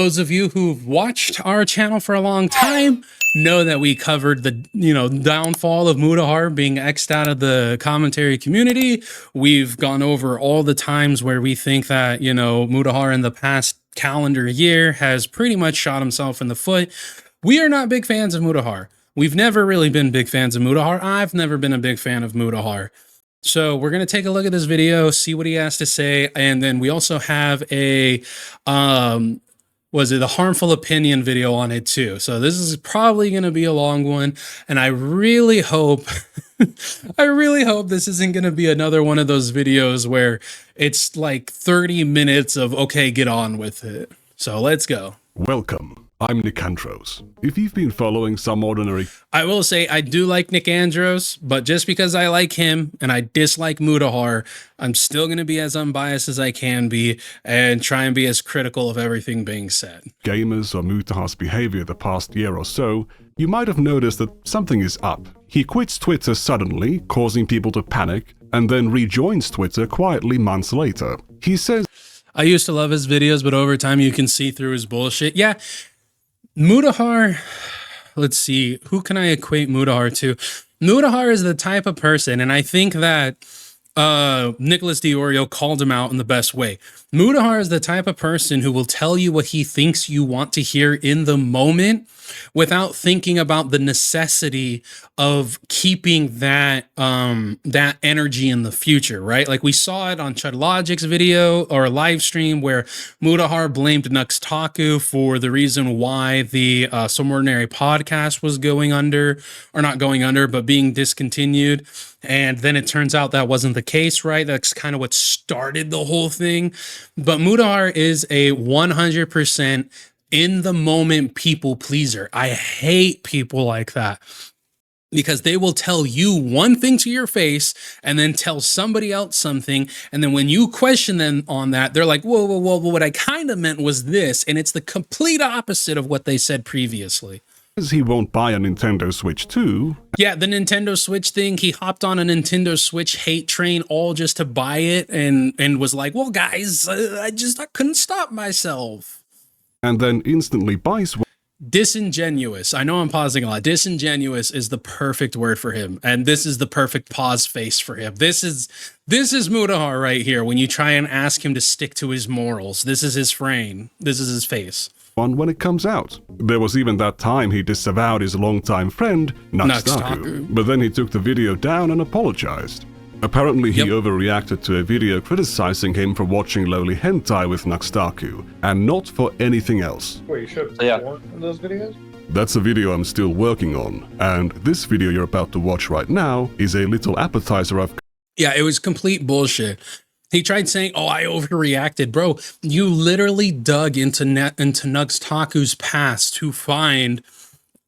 those of you who've watched our channel for a long time know that we covered the, downfall of Mutahar being X'd out of the commentary community. We've gone over all the times where we think that, Mutahar in the past calendar year has pretty much shot himself in the foot. We are not big fans of Mutahar. We've never really been big fans of Mutahar. I've never been a big fan of Mutahar. So we're going to take a look at this video, see what he has to say. And then we also have a, the harmful opinion video on it too. So this is probably going to be a long one. And I really hope, this isn't going to be another one of those videos where it's like 30 minutes of, okay, get on with it. So let's go. Welcome. I'm nickandros. If you've been following Some Ordinary... I will say I do like nickandros, but just because I like him and I dislike Mutahar, I'm still going to be as unbiased as I can be and try and be as critical of everything being said. Gamers or Mutahars' behavior the past year or so, you might have noticed that something is up. He quits Twitter suddenly, causing people to panic, and then rejoins Twitter quietly months later. He says... I used to love his videos, but over time you can see through his bullshit. Yeah. Mutahar, let's see, who can I equate Mutahar to? Mutahar is the type of person, and I think that Nicholas Diorio called him out in the best way. Mutahar is the type of person who will tell you what he thinks you want to hear in the moment without thinking about the necessity of keeping that that energy in the future, right? Like we saw it on Chud Logic's video or live stream where Mutahar blamed Nuxtaku for the reason why the Some Ordinary podcast was going under, or not going under, but being discontinued. And then it turns out that wasn't the case, right? That's kind of what started the whole thing. But Mutahar is a 100% in the moment people pleaser. I hate people like that because they will tell you one thing to your face and then tell somebody else something. And then when you question them on that, they're like, whoa, whoa, whoa, what I kind of meant was this. And it's the complete opposite of what they said previously. He won't buy a Nintendo Switch 2. Yeah, the Nintendo Switch thing, he hopped on a Nintendo Switch hate train all just to buy it and was like, well, guys, I couldn't stop myself. And then instantly buys one. Disingenuous. I know I'm pausing a lot. Disingenuous is the perfect word for him. And this is the perfect pause face for him. This is Mutahar right here. When you try and ask him to stick to his morals, this is his frame. This is his face. When it comes out. There was even that time he disavowed his longtime friend, Nuxtaku. But then he took the video down and apologized. Apparently he overreacted to a video criticizing him for watching lowly hentai with Nuxtaku, and not for anything else. Wait, you showed porn in those videos? That's a video I'm still working on, and this video you're about to watch right now is a little appetizer of... Yeah, it was complete bullshit. He tried saying, oh, I overreacted. Bro, you literally dug into Nuxtaku's past to find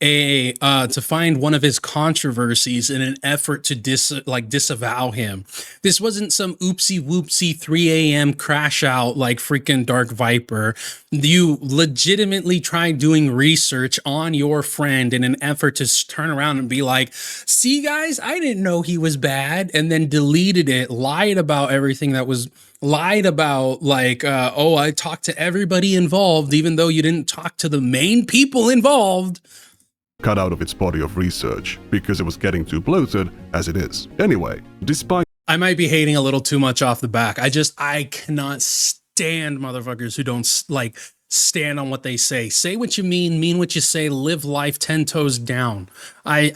one of his controversies in an effort to disavow him. This wasn't some oopsie whoopsie 3 a.m. crash out like freaking Dark Viper. You legitimately tried doing research on your friend in an effort to turn around and be like, see guys, I didn't know he was bad, and then deleted it, lied about everything that was lied about, like, oh, I talked to everybody involved, even though you didn't talk to the main people involved. Cut out of its body of research because it was getting too bloated as it is. Anyway, despite... I might be hating a little too much off the back. I cannot stand motherfuckers who don't stand on what they say. Say what you mean what you say, live life 10 toes down. I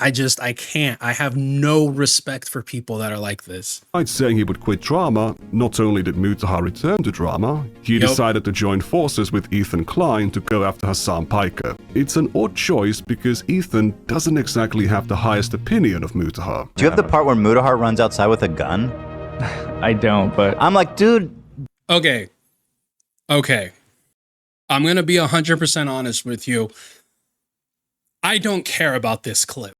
can't. I have no respect for people that are like this. Despite saying he would quit drama, not only did Mutahar return to drama, he decided to join forces with Ethan Klein to go after Hassan Piker. It's an odd choice because Ethan doesn't exactly have the highest opinion of Mutahar. Do you have the part where Mutahar runs outside with a gun? I don't, but... I'm like, dude... Okay. I'm going to be 100% honest with you. I don't care about this clip.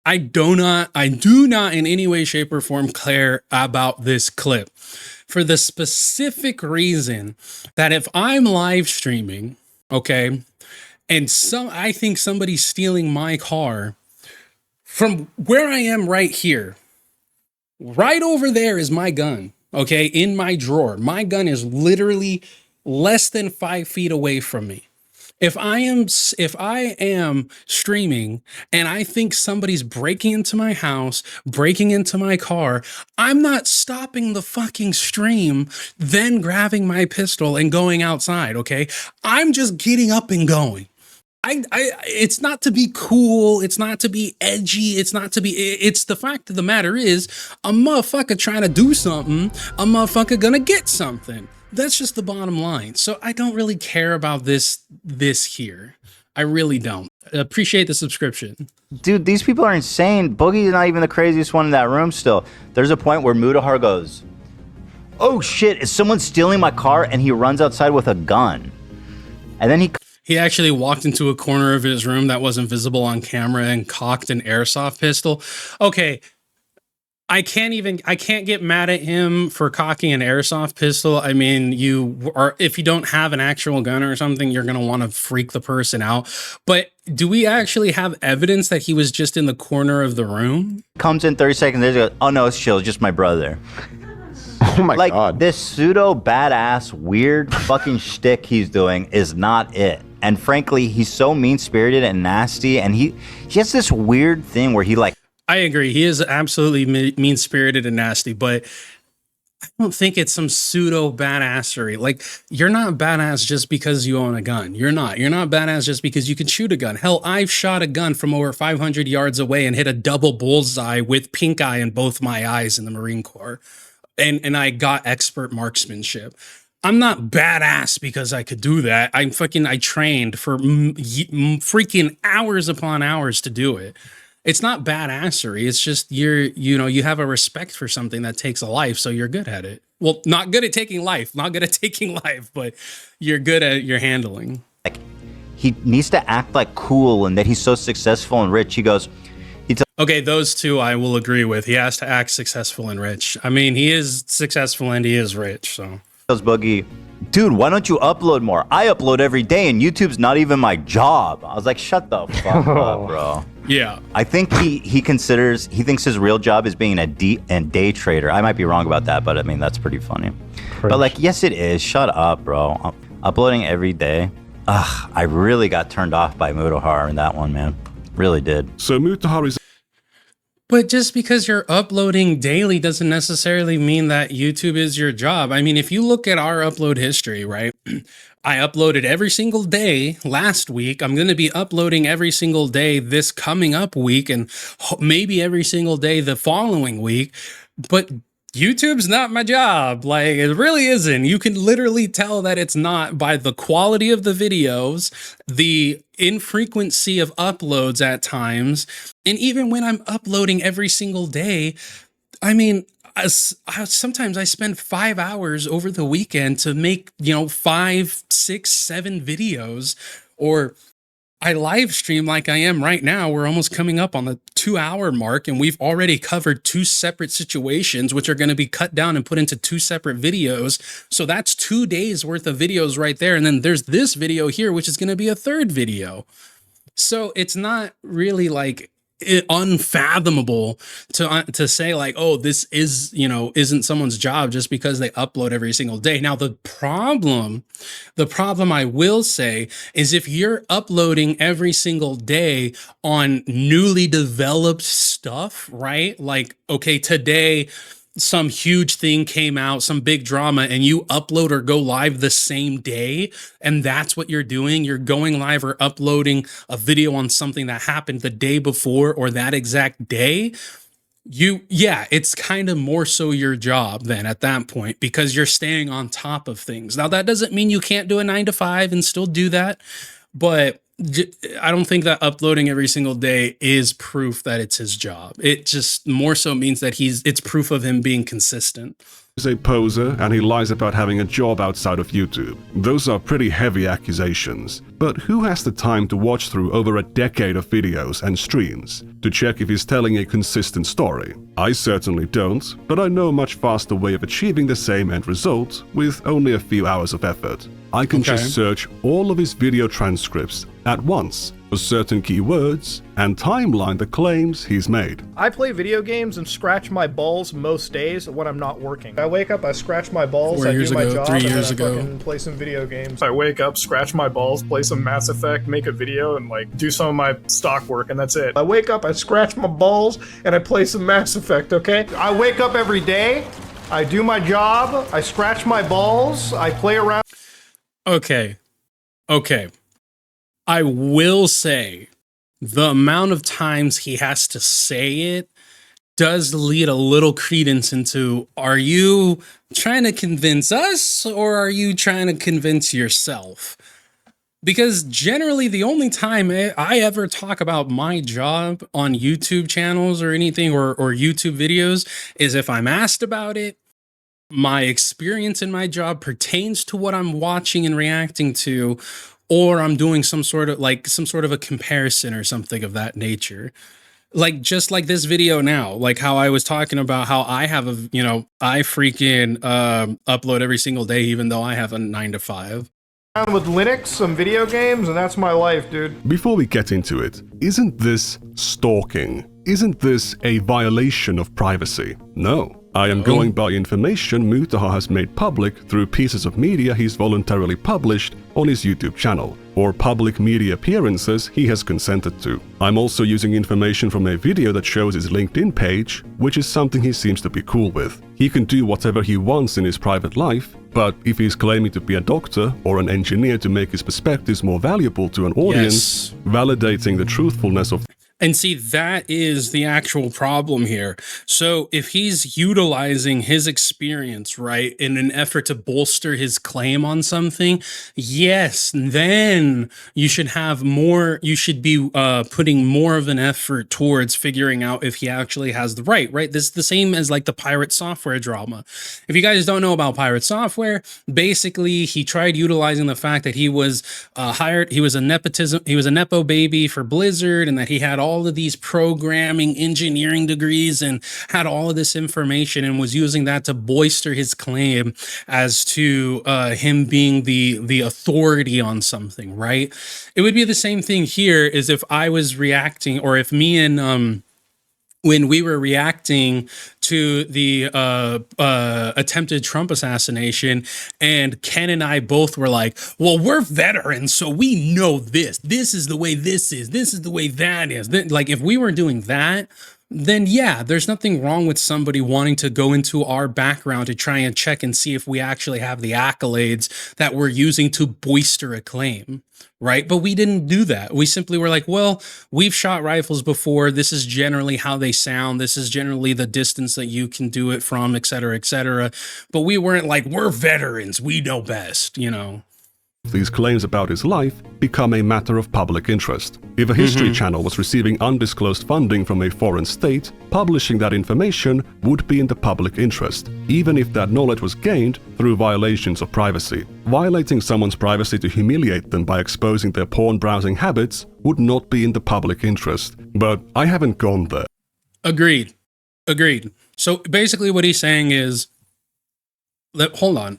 I do not in any way, shape, or form care about this clip for the specific reason that if I'm live streaming, okay, and I think somebody's stealing my car from where I am right here, right over there is my gun, okay, in my drawer. My gun is literally less than 5 feet away from me. If I am streaming and I think somebody's breaking into my house, breaking into my car, I'm not stopping the fucking stream, then grabbing my pistol and going outside, okay? I'm just getting up and going. It's not to be cool. It's not to be edgy. It's the fact of the matter is a motherfucker trying to do something, a motherfucker gonna get something. That's just the bottom line. So I don't really care about this here. I really don't. Appreciate the subscription. Dude, these people are insane. Boogie's not even the craziest one in that room still. There's a point where Mutahar goes, "Oh shit, is someone stealing my car?" And he runs outside with a gun. And then he actually walked into a corner of his room that wasn't visible on camera and cocked an airsoft pistol. Okay. I can't get mad at him for cocking an airsoft pistol. I mean, if you don't have an actual gun or something, you're going to want to freak the person out. But do we actually have evidence that he was just in the corner of the room? Comes in 30 seconds later, oh no, it's chill, it's just my brother. Oh my God. Like, this pseudo badass weird fucking shtick he's doing is not it. And frankly, he's so mean-spirited and nasty, and he has this weird thing where he like... I agree. He is absolutely mean-spirited and nasty, but I don't think it's some pseudo badassery. Like, you're not badass just because you own a gun. You're not badass just because you can shoot a gun. Hell, I've shot a gun from over 500 yards away and hit a double bullseye with pink eye in both my eyes in the Marine Corps. And I got expert marksmanship. I'm not badass because I could do that. I trained for freaking hours upon hours to do it. It's not badassery. It's just you have a respect for something that takes a life, so you're good at it. Well, not good at taking life, but you're good at your handling. Like, he needs to act like cool and that he's so successful and rich. He goes, okay, those two I will agree with. He has to act successful and rich. I mean, he is successful and he is rich, so. Tells Boogie, dude, why don't you upload more? I upload every day and YouTube's not even my job. I was like, shut the fuck up, bro. Yeah. I think he thinks his real job is being a day trader. I might be wrong about that, but I mean, that's pretty funny. But like, yes, it is. Shut up, bro. Uploading every day. Ugh, I really got turned off by Mutahar in that one, man. Really did. So Mutahar is... But just because you're uploading daily doesn't necessarily mean that YouTube is your job. I mean, if you look at our upload history, right? I uploaded every single day last week. I'm going to be uploading every single day this coming up week and maybe every single day the following week. But YouTube's not my job. Like, it really isn't. You can literally tell that it's not by the quality of the videos, the infrequency of uploads at times, and even when I'm uploading every single day, I mean, sometimes I spend 5 hours over the weekend to make, 5, 6, 7 videos, or I live stream like I am right now. We're almost coming up on the 2-hour mark, and we've already covered 2 separate situations, which are going to be cut down and put into 2 separate videos. So that's 2 days worth of videos right there. And then there's this video here, which is going to be a 3rd video. So it's not really like unfathomable to say like, oh, this is, isn't someone's job just because they upload every single day. Now, the problem I will say is if you're uploading every single day on newly developed stuff, right? Like, okay, today some huge thing came out, some big drama, and you upload or go live the same day, and that's what you're doing. You're going live or uploading a video on something that happened the day before or that exact day. It's kind of more so your job then at that point, because you're staying on top of things. Now, that doesn't mean you can't do a 9 to 5 and still do that, but I don't think that uploading every single day is proof that it's his job. It just more so means that it's proof of him being consistent. He's a poser and he lies about having a job outside of YouTube. Those are pretty heavy accusations. But who has the time to watch through over a decade of videos and streams to check if he's telling a consistent story? I certainly don't, but I know a much faster way of achieving the same end result with only a few hours of effort. I can just search all of his video transcripts at once for certain keywords and timeline the claims he's made. I play video games and scratch my balls most days when I'm not working. I wake up, I scratch my balls, I do my job, and then I fucking play some video games. I wake up, scratch my balls, play some Mass Effect, make a video, and like do some of my stock work, and that's it. I wake up, I scratch my balls, and I play some Mass Effect, okay? I wake up every day, I do my job, I scratch my balls, I play around. Okay. I will say the amount of times he has to say it does lead a little credence into, are you trying to convince us or are you trying to convince yourself? Because generally the only time I ever talk about my job on YouTube channels or anything or YouTube videos is if I'm asked about it. My experience in my job pertains to what I'm watching and reacting to, or I'm doing some sort of a comparison or something of that nature. Like just like this video now, like how I was talking about how I have I freaking upload every single day, even though I have a 9 to 5. With Linux, some video games, and that's my life, dude. Before we get into it, isn't this stalking? Isn't this a violation of privacy? No. I am going by information Mutahar has made public through pieces of media he's voluntarily published on his YouTube channel, or public media appearances he has consented to. I'm also using information from a video that shows his LinkedIn page, which is something he seems to be cool with. He can do whatever he wants in his private life, but if he's claiming to be a doctor or an engineer to make his perspectives more valuable to an audience, validating the truthfulness of And see, that is the actual problem here. So if he's utilizing his experience, right, in an effort to bolster his claim on something, yes, then you should have more, you should be putting more of an effort towards figuring out if he actually has the right? This is the same as like the pirate software drama. If you guys don't know about pirate software, basically he tried utilizing the fact that he was hired, he was a Nepo baby for Blizzard, and that he had all of these programming engineering degrees and had all of this information and was using that to bolster his claim as to him being the authority on something, right? It would be the same thing here as if I was reacting, or if me and when we were reacting to the attempted Trump assassination, and Ken and I both were like, well, we're veterans, so we know this. This is the way this is. This is the way that is. Like, if we were doing that, then yeah, there's nothing wrong with somebody wanting to go into our background to try and check and see if we actually have the accolades that we're using to bolster a claim, right? But we didn't do that. We simply were like, well, we've shot rifles before. This is generally how they sound. This is generally the distance that you can do it from, et cetera, et cetera. But we weren't like, we're veterans, we know best, you know? These claims about his life become a matter of public interest. If a history channel was receiving undisclosed funding from a foreign state, publishing that information would be in the public interest, even if that knowledge was gained through violations of privacy. Violating someone's privacy to humiliate them by exposing their porn browsing habits would not be in the public interest. But I haven't gone there. Agreed. So basically what he's saying is, hold on,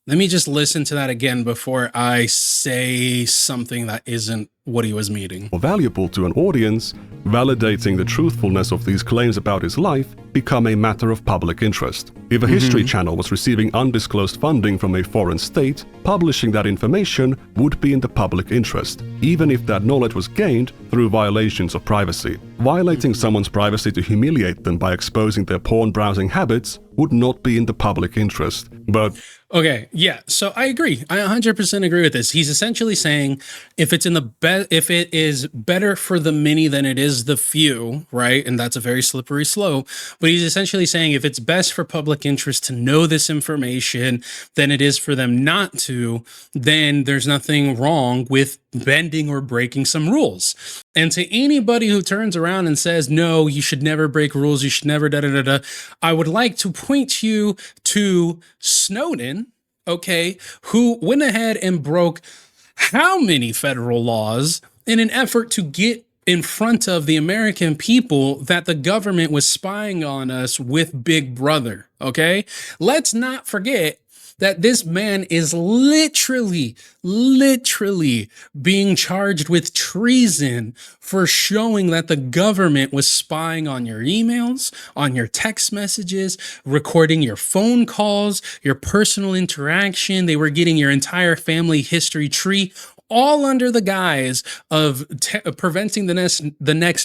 let me just listen to that again before I say something that isn't what he was meaning. Valuable to an audience, validating the truthfulness of these claims about his life become a matter of public interest. If a history channel was receiving undisclosed funding from a foreign state, publishing that information would be in the public interest, even if that knowledge was gained through violations of privacy. Violating someone's privacy to humiliate them by exposing their porn browsing habits would not be in the public interest. But okay, yeah, so I agree. I 100% agree with this. He's essentially saying if it's in the if it is better for the many than it is the few, right? And that's a very slippery slope. But he's essentially saying if it's best for public interest to know this information than it is for them not to, then there's nothing wrong with bending or breaking some rules. And to anybody who turns around and says, no, you should never break rules, you should never I would like to point you to Snowden, okay, who went ahead and broke how many federal laws in an effort to get in front of the American people that the government was spying on us with Big Brother, okay? Let's not forget that this man is literally being charged with treason for showing that the government was spying on your emails, on your text messages, recording your phone calls, your personal interaction. They were getting your entire family history tree, all under the guise of preventing the next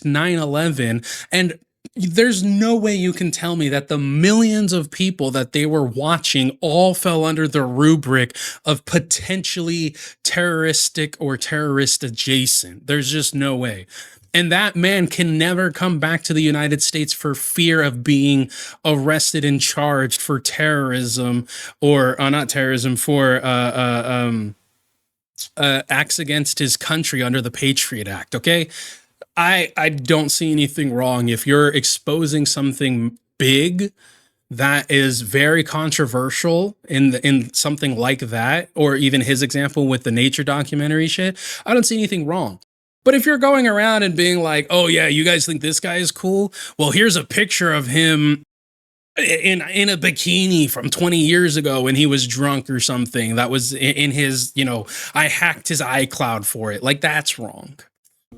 9/11. And there's no way you can tell me that the millions of people that they were watching all fell under the rubric of potentially terroristic or terrorist adjacent. There's just no way. And that man can never come back to the United States for fear of being arrested and charged for terrorism or not terrorism, for acts against his country under the Patriot Act. Okay. I don't see anything wrong if you're exposing something big that is very controversial in something like that, or even his example with the nature documentary shit. I don't see anything wrong. But if you're going around and being like, oh yeah, you guys think this guy is cool? Well, here's a picture of him in a bikini from 20 years ago when he was drunk or something. That was in his, I hacked his iCloud for it. Like, that's wrong.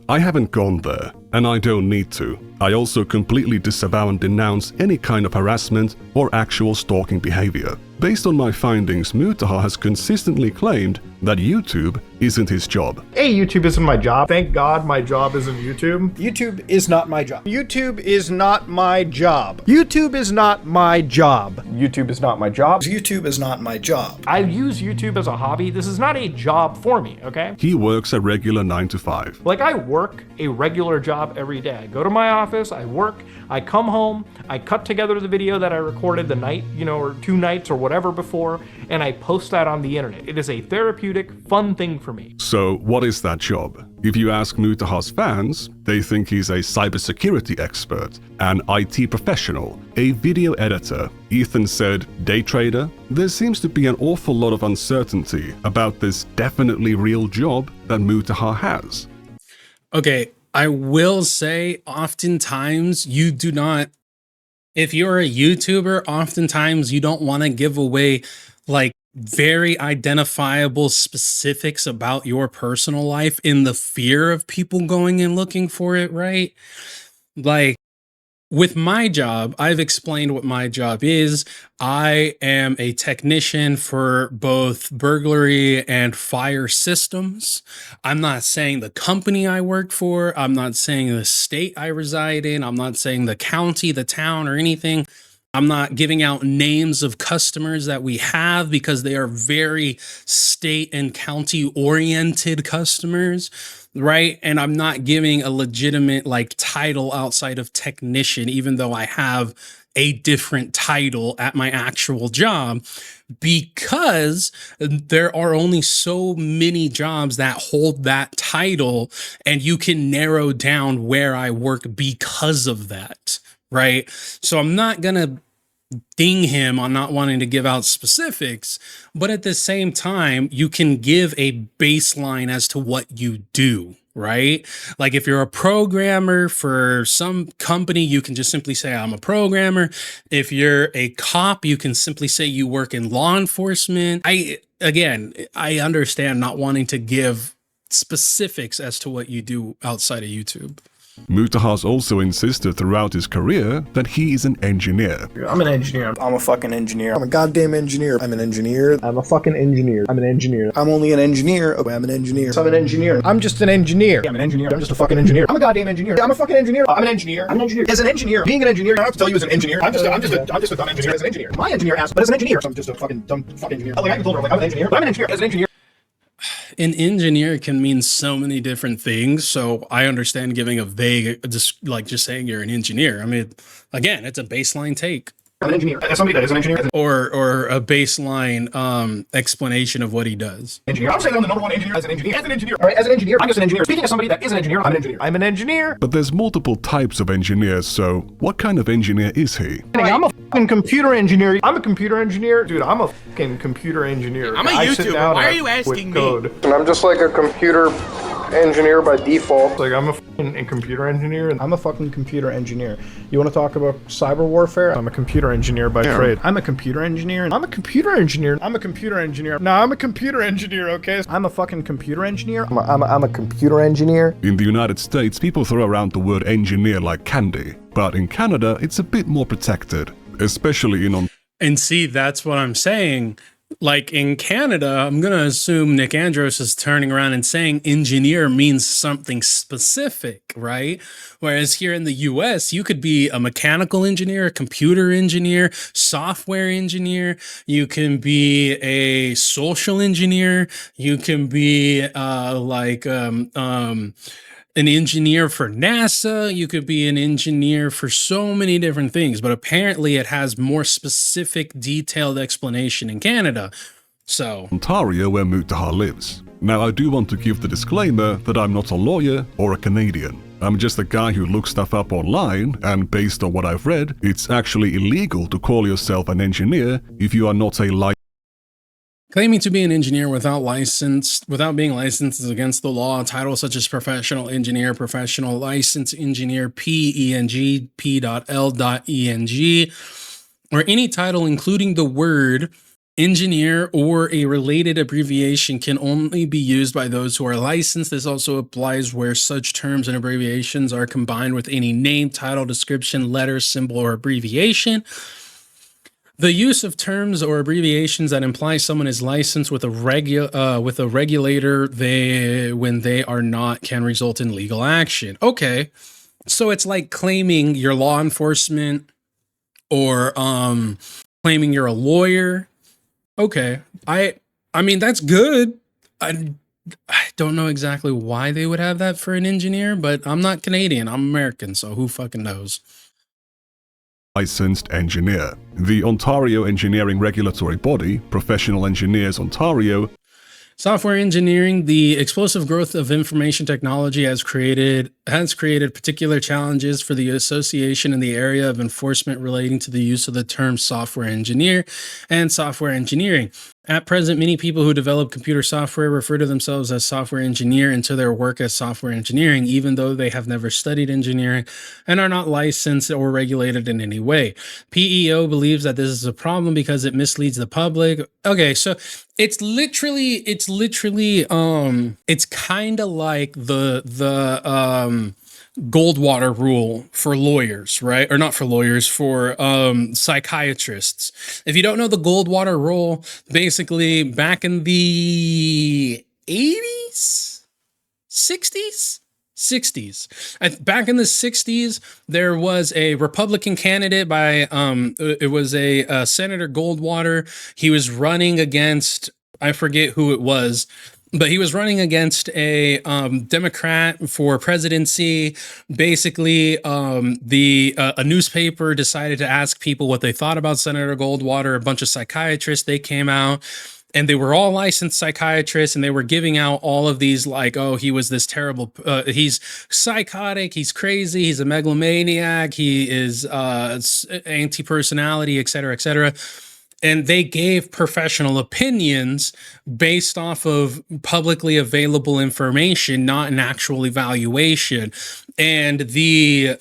I haven't gone there, and I don't need to. I also completely disavow and denounce any kind of harassment or actual stalking behavior. Based on my findings, Mutahar has consistently claimed that YouTube isn't his job. Hey, YouTube isn't my job. Thank God my job isn't YouTube. YouTube is not my job. YouTube is not my job. YouTube is not my job. YouTube is not my job. YouTube is not my job. I use YouTube as a hobby. This is not a job for me, okay? He works a regular 9 to 5. Like, I work a regular job every day. I go to my office, I work, I come home, I cut together the video that I recorded the night, or 2 nights or whatever before, and I post that on the internet. It is a therapeutic, fun thing for me. So what is that job? If you ask Mutahar's fans, they think he's a cybersecurity expert, an IT professional, a video editor. Ethan said day trader. There seems to be an awful lot of uncertainty about this definitely real job that Mutahar has. Okay, I will say oftentimes you do not, if you're a YouTuber, oftentimes you don't want to give away like very identifiable specifics about your personal life in the fear of people going and looking for it, right? Like, with my job, I've explained what my job is. I am a technician for both burglary and fire systems. I'm not saying the company I work for. I'm not saying the state I reside in. I'm not saying the county, the town, or anything. I'm not giving out names of customers that we have because they are very state and county oriented customers, right? And I'm not giving a legitimate like title outside of technician, even though I have a different title at my actual job, because there are only so many jobs that hold that title, and you can narrow down where I work because of that. Right. So I'm not going to ding him on not wanting to give out specifics, but at the same time, you can give a baseline as to what you do. Right. Like if you're a programmer for some company, you can just simply say, I'm a programmer. If you're a cop, you can simply say you work in law enforcement. I understand not wanting to give specifics as to what you do outside of YouTube. Mutahars also insisted throughout his career that he is an engineer. I'm an engineer. I'm a fucking engineer. I'm a goddamn engineer. I'm an engineer. I'm a fucking engineer. I'm an engineer. I'm only an engineer. Oh, I'm an engineer. I'm an engineer. I'm just an engineer. I'm an engineer. I'm just a fucking engineer. I'm a goddamn engineer. I'm a fucking engineer. I'm an engineer. I'm an engineer. As an engineer, being an engineer, I don't have to tell you as an engineer. I'm just a dumb engineer as an engineer. My engineer asked, but as an engineer, so I'm just a fucking dumb fucking engineer. Like I can told her, like I'm an engineer, but I'm an engineer as an engineer. An engineer can mean so many different things. So I understand giving a vague, just saying you're an engineer. I mean, again, it's a baseline take. I'm an engineer. As somebody that is an engineer. Or a baseline explanation of what he does. Engineer. I'm saying I'm the number one engineer as an engineer. As an engineer. All right, as an engineer. I'm just an engineer. Speaking of somebody that is an engineer, I'm an engineer. I'm an engineer. But there's multiple types of engineers, so what kind of engineer is he? I'm a fucking computer engineer. I'm a computer engineer. Dude, I'm a fucking computer engineer. I'm a YouTuber. Why are you asking me? And I'm just like a computer engineer by default. Like, I'm a fucking computer engineer. I'm a fucking computer engineer. You want to talk about cyber warfare? I'm a computer engineer by trade. I'm a computer engineer. I'm a computer engineer. I'm a computer engineer. No, I'm a computer engineer, okay? I'm a fucking computer engineer. I'm a computer engineer. In the United States, people throw around the word engineer like candy. But in Canada, it's a bit more protected, especially in And see, that's what I'm saying. Like in Canada, I'm going to assume nickandros is turning around and saying engineer means something specific, right? Whereas here in the US, you could be a mechanical engineer, a computer engineer, software engineer. You can be a social engineer. You can be an engineer for NASA. You could be an engineer for so many different things, but apparently it has more specific, detailed explanation in Canada. So Ontario, where Mutahar lives. Now, I do want to give the disclaimer that I'm not a lawyer or a Canadian. I'm just a guy who looks stuff up online, and based on what I've read, it's actually illegal to call yourself an engineer if you are not a claiming to be an engineer without being licensed is against the law. Titles such as professional engineer, professional license engineer, PENG, P.L.ENG, or any title including the word engineer or a related abbreviation can only be used by those who are licensed. This also applies where such terms and abbreviations are combined with any name, title, description, letter, symbol, or abbreviation. The use of terms or abbreviations that imply someone is licensed with a regulator when they are not can result in legal action. Okay, so it's like claiming you're law enforcement or claiming you're a lawyer. Okay, I mean that's good. I don't know exactly why they would have that for an engineer, but I'm not Canadian. I'm American, so who fucking knows? Licensed engineer. The Ontario engineering regulatory body, Professional Engineers Ontario. Software engineering, the explosive growth of information technology has created particular challenges for the association in the area of enforcement relating to the use of the term software engineer and software engineering. At present, many people who develop computer software refer to themselves as software engineer and to their work as software engineering, even though they have never studied engineering and are not licensed or regulated in any way. PEO believes that this is a problem because it misleads the public. Okay, so it's kind of like the Goldwater rule for lawyers, right? Or not for lawyers, for psychiatrists. If you don't know the Goldwater rule, basically back in the 80s, 60s, back in the 60s, there was a Republican candidate by it was a Senator Goldwater. He was running against, I forget who it was, but he was running against a Democrat for presidency. Basically, a newspaper decided to ask people what they thought about Senator Goldwater. A bunch of psychiatrists, they came out, and they were all licensed psychiatrists, and they were giving out all of these like, oh, he was this terrible, he's psychotic, he's crazy, he's a megalomaniac, he is anti-personality, et cetera, et cetera. And they gave professional opinions based off of publicly available information, not an actual evaluation. And the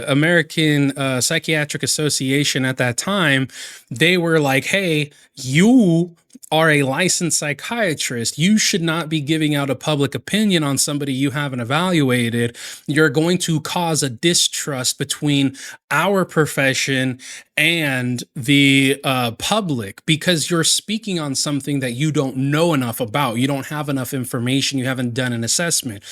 American Psychiatric Association at that time, they were like, hey, you are a licensed psychiatrist. You should not be giving out a public opinion on somebody you haven't evaluated. You're going to cause a distrust between our profession and the public because you're speaking on something that you don't know enough about. You don't have enough information. You haven't done an assessment.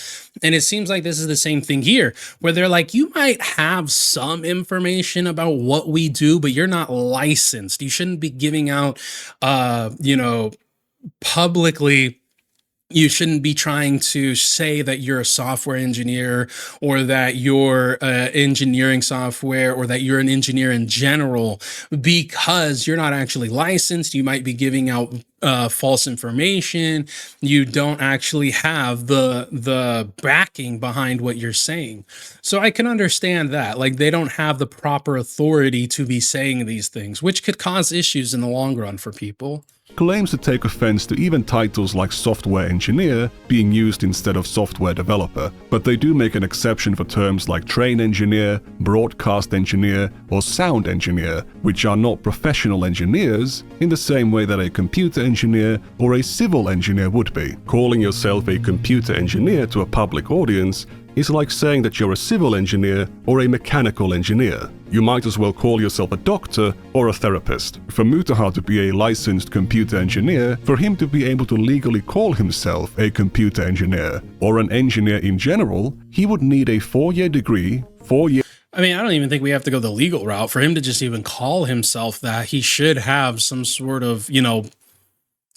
And it seems like this is the same thing here, where they're like, you might have some information about what we do, but you're not licensed. You shouldn't be giving out, publicly. You shouldn't be trying to say that you're a software engineer or that you're engineering software or that you're an engineer in general because you're not actually licensed. You might be giving out false information. You don't actually have the backing behind what you're saying. So I can understand that. Like, they don't have the proper authority to be saying these things, which could cause issues in the long run for people. claims to take offense to even titles like software engineer being used instead of software developer, but they do make an exception for terms like train engineer, broadcast engineer, or sound engineer, which are not professional engineers in the same way that a computer engineer or a civil engineer would be. Calling yourself a computer engineer to a public audience is like saying that you're a civil engineer or a mechanical engineer. You might as well call yourself a doctor or a therapist. For Mutahar to be a licensed computer engineer, for him to be able to legally call himself a computer engineer, or an engineer in general, he would need a 4-year degree, 4 years. I mean, I don't even think we have to go the legal route. For him to just even call himself that, he should have some sort of,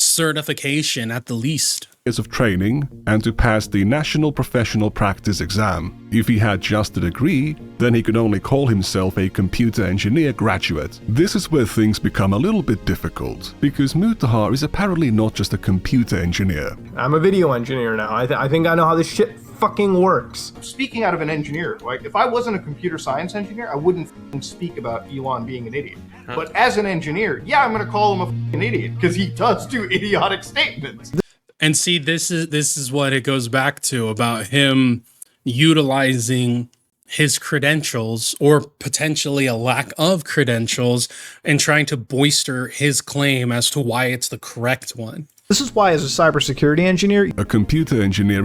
certification at the least. Of training and to pass the National Professional Practice exam. If he had just a degree, then he could only call himself a computer engineer graduate. This is where things become a little bit difficult, because Mutahar is apparently not just a computer engineer. I'm a video engineer now. I think I know how this shit fucking works. Speaking out of an engineer, like if I wasn't a computer science engineer, I wouldn't speak about Elon being an idiot. But as an engineer, yeah, I'm gonna call him a fucking idiot because he does do idiotic statements. And see, this is what it goes back to about him utilizing his credentials, or potentially a lack of credentials, and trying to bolster his claim as to why it's the correct one. This is why, as a cybersecurity engineer, a computer engineer,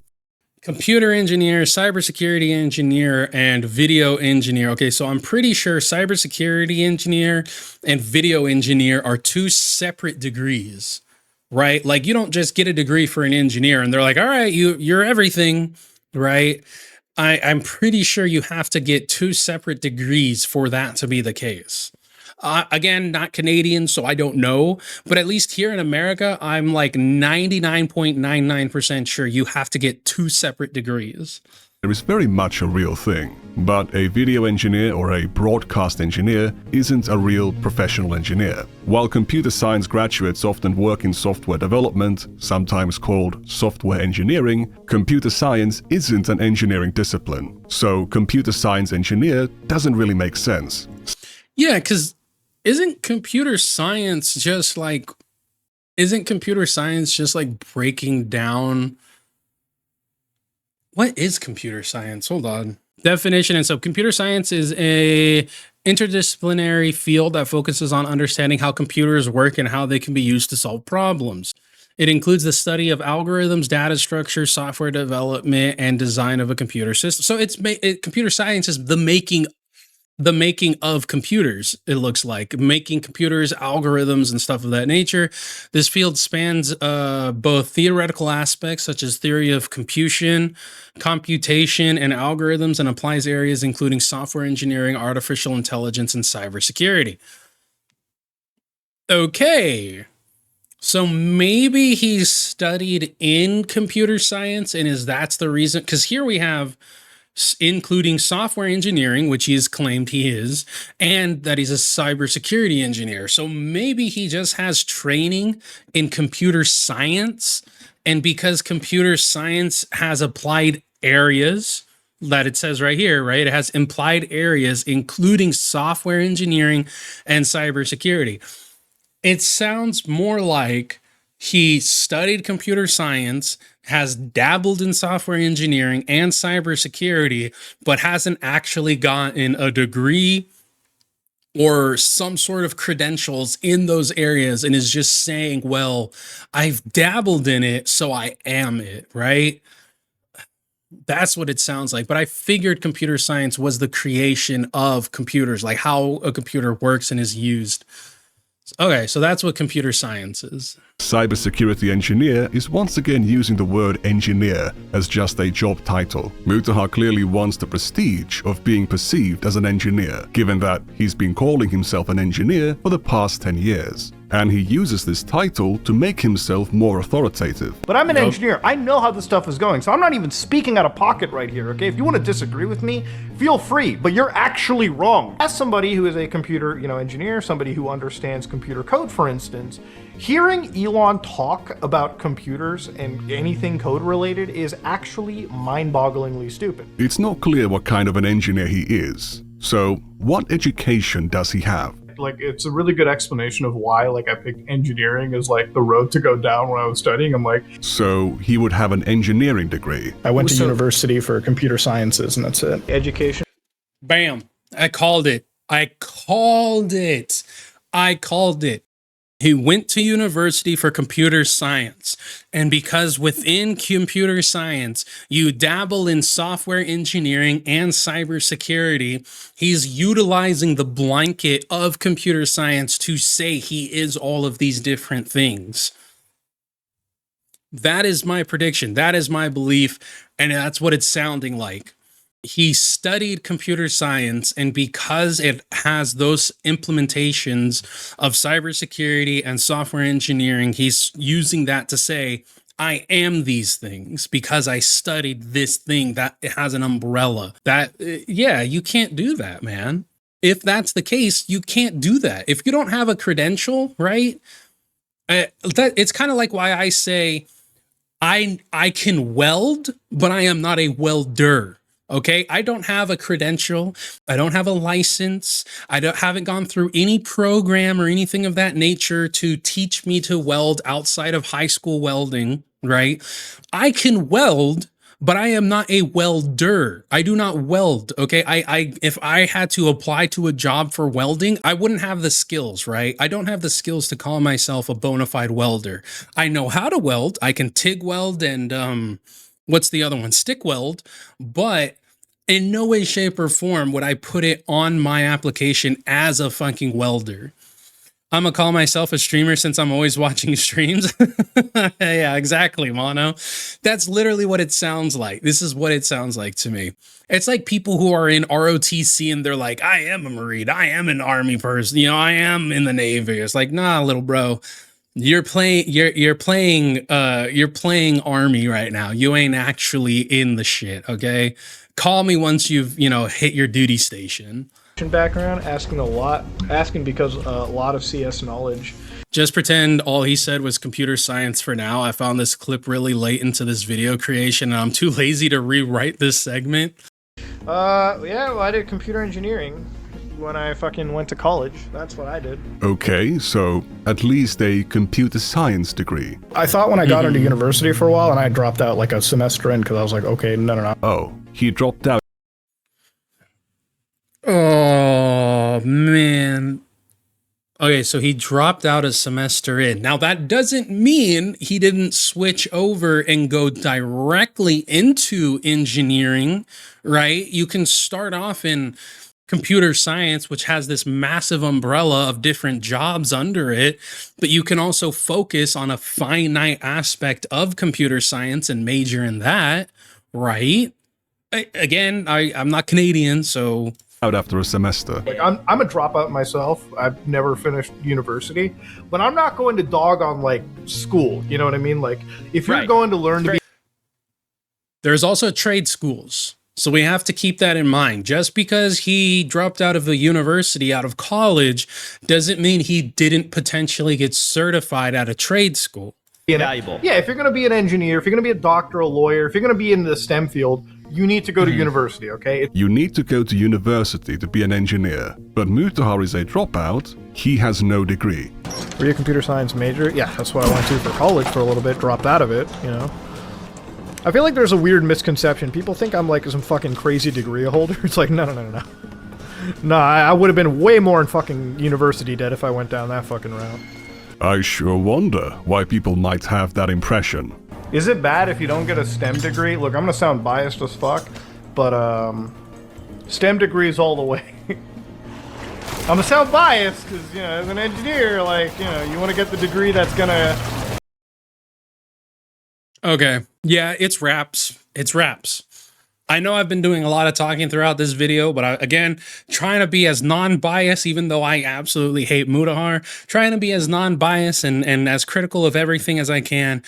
cybersecurity engineer, and video engineer. Okay, so I'm pretty sure cybersecurity engineer and video engineer are 2 separate degrees. Right? Like, you don't just get a degree for an engineer and they're like, all right, you're everything, right? I'm pretty sure you have to get 2 separate degrees for that to be the case. Again, not Canadian, so I don't know, but at least here in America, I'm like 99.99% sure you have to get 2 separate degrees. Is very much a real thing, but a video engineer or a broadcast engineer isn't a real professional engineer. While computer science graduates often work in software development, sometimes called software engineering, computer science isn't an engineering discipline. So computer science engineer doesn't really make sense. Yeah, because isn't computer science just like breaking down? What is computer science? Hold on. Definition. And so computer science is a interdisciplinary field that focuses on understanding how computers work and how they can be used to solve problems. It includes the study of algorithms, data structure, software development, and design of a computer system. So computer science is the making of computers, it looks like. Making computers, algorithms, and stuff of that nature. This field spans both theoretical aspects, such as theory of computation, and algorithms, and applies areas including software engineering, artificial intelligence, and cybersecurity. Okay. So maybe he studied in computer science, and that's the reason, because here we have including software engineering, which he has claimed he is, and that he's a cybersecurity engineer. So maybe he just has training in computer science, and because computer science has applied areas that it says right here, right? It has implied areas, including software engineering and cybersecurity. It sounds more like he studied computer science, has dabbled in software engineering and cybersecurity, but hasn't actually gotten a degree or some sort of credentials in those areas, and is just saying, well, I've dabbled in it, so I am it, right? That's what it sounds like. But I figured computer science was the creation of computers, like how a computer works and is used. Okay, so that's what computer science is. Cybersecurity engineer is once again using the word engineer as just a job title. Mutahar clearly wants the prestige of being perceived as an engineer, given that he's been calling himself an engineer for the past 10 years. And he uses this title to make himself more authoritative. But I'm an engineer. I know how this stuff is going, so I'm not even speaking out of pocket right here, okay? If you want to disagree with me, feel free, but you're actually wrong. As somebody who is a computer, engineer, somebody who understands computer code, for instance, hearing Elon talk about computers and anything code related is actually mind-bogglingly stupid. It's not clear what kind of an engineer he is. So, what education does he have? Like, it's a really good explanation of why, like, I picked engineering as, like, the road to go down when I was studying. I'm like... So, he would have an engineering degree. I went to university for computer sciences, and that's it. Education. Bam. I called it. I called it. I called it. He went to university for computer science. And because within computer science, you dabble in software engineering and cybersecurity, he's utilizing the blanket of computer science to say he is all of these different things. That is my prediction. That is my belief. And that's what it's sounding like. He studied computer science, and because it has those implementations of cybersecurity and software engineering, he's using that to say, I am these things because I studied this thing that it has an umbrella. That, yeah, you can't do that, man. If that's the case, you can't do that. If you don't have a credential, right? It's kind of like why I say I can weld, but I am not a welder. Okay, I don't have a credential. I don't have a license. Haven't gone through any program or anything of that nature to teach me to weld outside of high school welding, right? I can weld, but I am not a welder. I do not weld, okay? If I had to apply to a job for welding, I wouldn't have the skills, right? I don't have the skills to call myself a bona fide welder. I know how to weld. I can TIG weld and, what's the other one? Stick weld, but in no way, shape, or form would I put it on my application as a fucking welder. I'm gonna call myself a streamer since I'm always watching streams. Yeah, exactly, Mono. That's literally what it sounds like. This is what it sounds like to me. It's like people who are in ROTC and they're like, I am a Marine, I am an Army person, you know, I am in the Navy. It's like, nah, little bro. You're playing Army right now. You ain't actually in the shit, okay? Call me once you've, hit your duty station. Background, asking because a lot of CS knowledge. Just pretend all he said was computer science for now. I found this clip really late into this video creation and I'm too lazy to rewrite this segment. Yeah, well, I did computer engineering when I fucking went to college. That's what I did. Okay, so at least a computer science degree. I thought when I got into university for a while and I dropped out like a semester in because I was like, okay, no. Oh, he dropped out. Oh, man. Okay, so he dropped out a semester in. Now, that doesn't mean he didn't switch over and go directly into engineering, right? You can start off in computer science, which has this massive umbrella of different jobs under it, but you can also focus on a finite aspect of computer science and major in that, right? I'm not Canadian, so... Out after a semester. Like, I'm a dropout myself. I've never finished university, but I'm not going to dog on, like, school, you know what I mean? Like, if you're going to learn to be... There's also trade schools. So we have to keep that in mind. Just because he dropped out of a university, out of college, doesn't mean he didn't potentially get certified at a trade school. Valuable. Yeah, if you're going to be an engineer, if you're going to be a doctor, a lawyer, if you're going to be in the STEM field, you need to go to university, okay? You need to go to university to be an engineer. But Mutahar is a dropout. He has no degree. Were you a computer science major? Yeah, that's what I went to for college for a little bit, dropped out of it, you know? I feel like there's a weird misconception. People think I'm like some fucking crazy degree holder. It's like, no. No, I would have been way more in fucking university debt if I went down that fucking route. I sure wonder why people might have that impression. Is it bad if you don't get a STEM degree? Look, I'm gonna sound biased as fuck, but STEM degrees all the way. I'm gonna sound biased because, as an engineer, like, you want to get the degree that's gonna... Okay. Yeah, it's raps. It's raps. I know I've been doing a lot of talking throughout this video, but again, trying to be as non-biased, even though I absolutely hate Mutahar, trying to be as non-biased and as critical of everything as I can.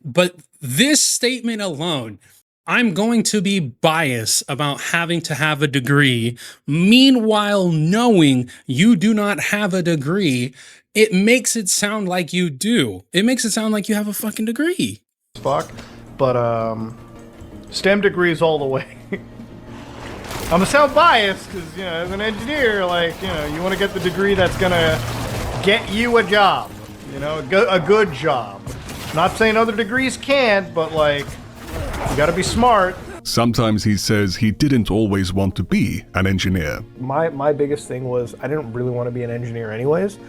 But this statement alone, I'm going to be biased about having to have a degree. Meanwhile, knowing you do not have a degree, it makes it sound like you do. It makes it sound like you have a fucking degree. Fuck, but STEM degrees all the way. I'm gonna sound biased because, you know, as an engineer, like, you know, you want to get the degree that's gonna get you a job, you know, a good job. Not saying other degrees can't, but like, you gotta be smart. Sometimes he says he didn't always want to be an engineer. My biggest thing was I didn't really want to be an engineer anyways.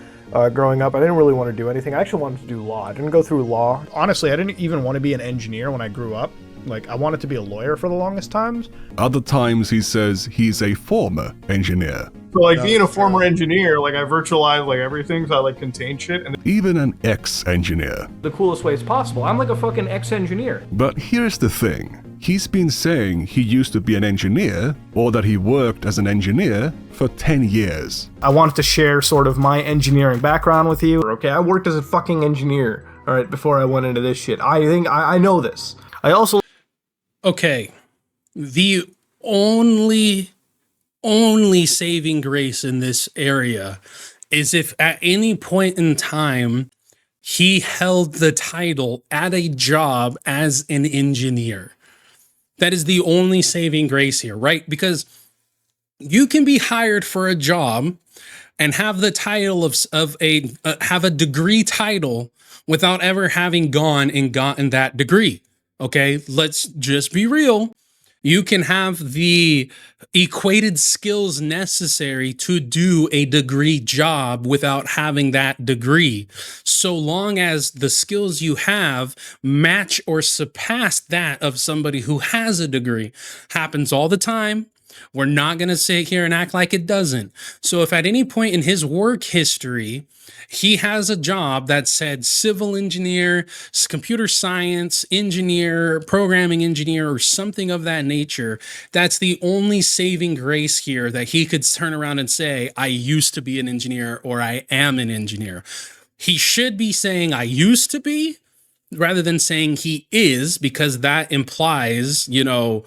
Growing up, I didn't really want to do anything. I actually wanted to do law. I didn't go through law. Honestly, I didn't even want to be an engineer when I grew up. Like, I wanted to be a lawyer for the longest times. Other times he says he's a former engineer. So, like, being a former engineer, like, I virtualized, like, everything, so I, like, contain shit. And even an ex-engineer. the coolest ways possible. I'm like a fucking ex-engineer. But here's the thing. He's been saying he used to be an engineer, or that he worked as an engineer for 10 years. I wanted to share sort of my engineering background with you. Okay, I worked as a fucking engineer, all right, before I went into this shit. I think I know this. I also... Okay, the only saving grace in this area is if at any point in time he held the title at a job as an engineer. That is the only saving grace here, right? Because you can be hired for a job and have the title have a degree title without ever having gone and gotten that degree. Okay, let's just be real. You can have the equated skills necessary to do a degree job without having that degree, so long as the skills you have match or surpass that of somebody who has a degree. Happens all the time. We're not going to sit here and act like it doesn't. So if at any point in his work history, he has a job that said civil engineer, computer science engineer, programming engineer, or something of that nature, that's the only saving grace here, that he could turn around and say, I used to be an engineer, or I am an engineer. He should be saying I used to be rather than saying he is, because that implies, you know,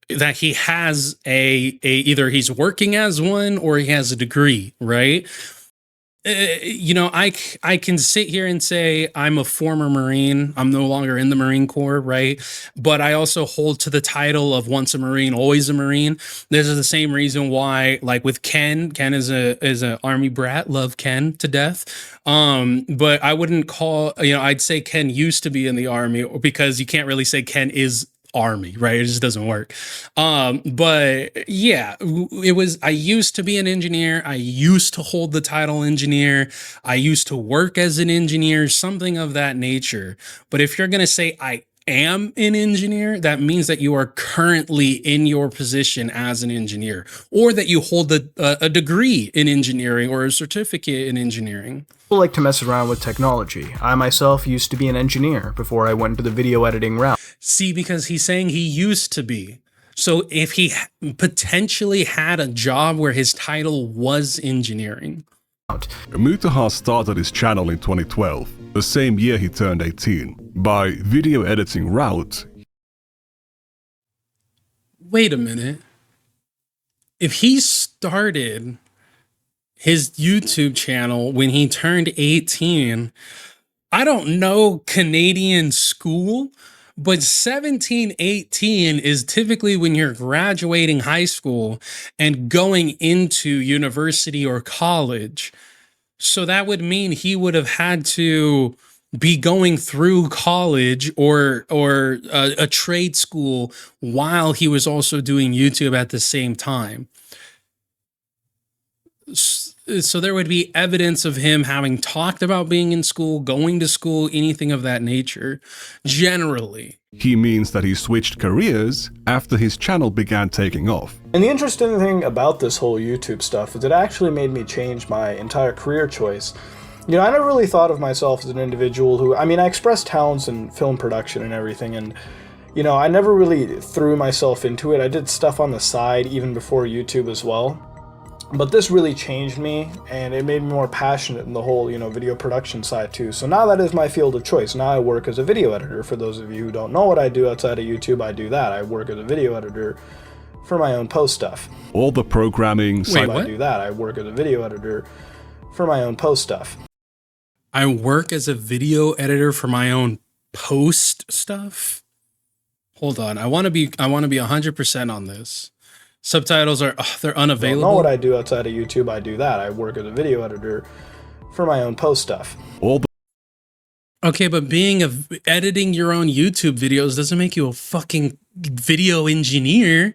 that he has either he's working as one or he has a degree, right? You know, I can sit here and say I'm a former Marine. I'm no longer in the Marine Corps, right? But I also hold to the title of once a Marine, always a Marine. This is the same reason why, like with Ken is a Army brat. Love Ken to death. But I wouldn't call, you know, I'd say Ken used to be in the Army, because you can't really say Ken is Army, right? It just doesn't work. But yeah, I used to be an engineer. I used to hold the title engineer. I used to work as an engineer, something of that nature. But if you're going to say I am an engineer, that means that you are currently in your position as an engineer, or that you hold a degree in engineering or a certificate in engineering. People like to mess around with technology. I myself used to be an engineer before I went into the video editing route. See, because he's saying he used to be. So if he potentially had a job where his title was engineering. Mutahar started his channel in 2012, the same year he turned 18. By video editing route. Wait a minute. If he started his YouTube channel when he turned 18, I don't know Canadian school, but 17, 18 is typically when you're graduating high school and going into university or college. So that would mean he would have had to be going through college or a trade school while he was also doing YouTube at the same time. So there would be evidence of him having talked about being in school, going to school, anything of that nature, generally. He means that he switched careers after his channel began taking off. And the interesting thing about this whole YouTube stuff is it actually made me change my entire career choice. You know, I never really thought of myself as an individual who, I mean, I expressed talents in film production and everything, and, you know, I never really threw myself into it. I did stuff on the side even before YouTube as well. But this really changed me, and it made me more passionate in the whole, you know, video production side too. So now that is my field of choice. Now I work as a video editor. For those of you who don't know what I do outside of YouTube, I do that. I work as a video editor for my own post stuff. All the programming... Wait, what? I do that. I work as a video editor for my own post stuff. I work as a video editor for my own post stuff? Hold on. I want to be 100% on this. Subtitles are they're unavailable. Know what I do outside of YouTube? I do that. I work as a video editor for my own post stuff. Okay, but editing your own YouTube videos doesn't make you a fucking video engineer.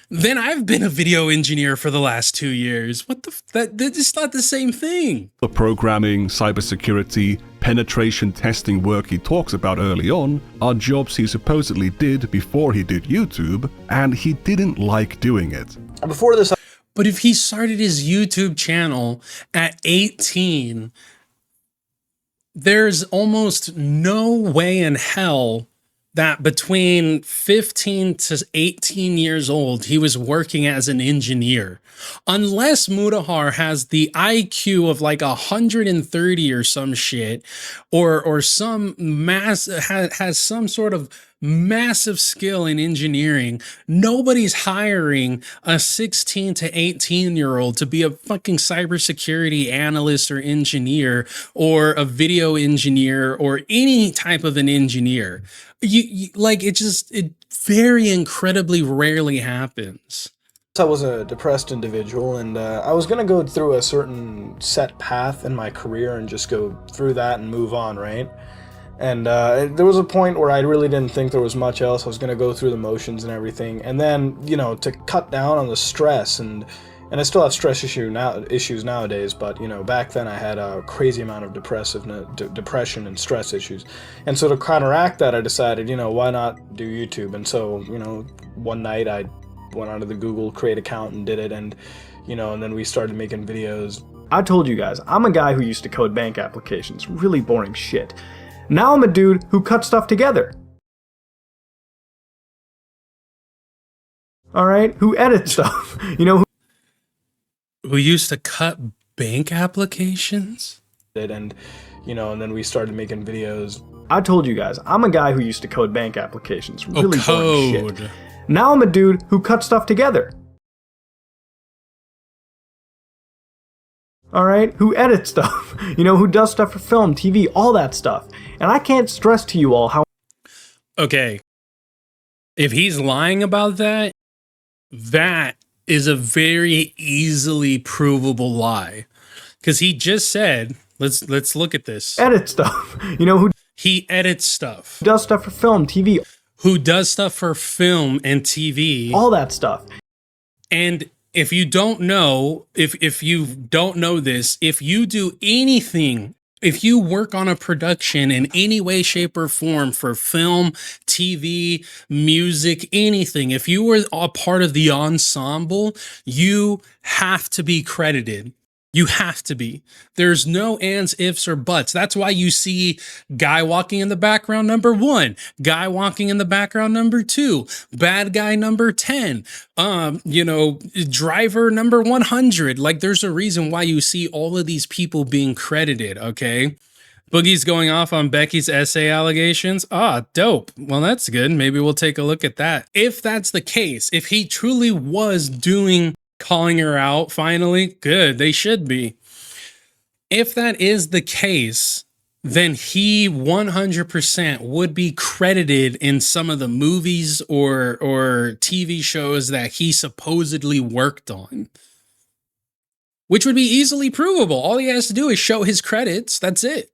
Then I've been a video engineer for the last 2 years. What the that's just not the same thing. The programming, cybersecurity, penetration testing work he talks about early on are jobs he supposedly did before he did YouTube, and he didn't like doing it. Before this, but if he started his YouTube channel at 18, there's almost no way in hell that between 15 to 18 years old, he was working as an engineer. Unless Mutahar has the IQ of like 130 or some shit, or some has some sort of massive skill in engineering, nobody's hiring a 16 to 18-year-old to be a fucking cybersecurity analyst or engineer or a video engineer or any type of an engineer. Like it very incredibly rarely happens. I was a depressed individual, and I was gonna go through a certain set path in my career and just go through that and move on, right? And there was a point where I really didn't think there was much else. I was gonna go through the motions and everything, and then, you know, to cut down on the stress, and I still have stress issues nowadays, but, you know, back then I had a crazy amount of depression and stress issues. And so to counteract that, I decided, you know, why not do YouTube? And so, you know, one night I went onto the Google Create account and did it, and, you know, and then we started making videos. I told you guys, I'm a guy who used to code bank applications, really boring shit. Now I'm a dude who cuts stuff together. Alright? Who edits stuff. You know, who used to cut bank applications? And, you know, and then we started making videos. I told you guys, I'm a guy who used to code bank applications, really boring shit. Now I'm a dude who cuts stuff together. Alright? Who edits stuff. You know, who does stuff for film, TV, all that stuff. And I can't stress to you all how... Okay. If he's lying about that, that is a very easily provable lie. Because he just said, let's look at this. Edit stuff. You know, who... He edits stuff. Who does stuff for film, TV. Who does stuff for film and TV. All that stuff. And if you don't know, if you don't know this, if you do anything, if you work on a production in any way, shape, or form for film, TV, music, anything, if you were a part of the ensemble, you have to be credited. You have to be. There's no ands, ifs, or buts. That's why you see guy walking in the background number 1, guy walking in the background number 2, bad guy number 10, you know, driver number 100. Like, there's a reason why you see all of these people being credited, okay? Boogie's going off on Becky's essay allegations. Ah, dope. Well, that's good. Maybe we'll take a look at that. If that's the case, if he truly was calling her out finally, good, they should be. If that is the case, then he 100% would be credited in some of the movies or TV shows that he supposedly worked on, which would be easily provable. All he has to do is show his credits. That's it.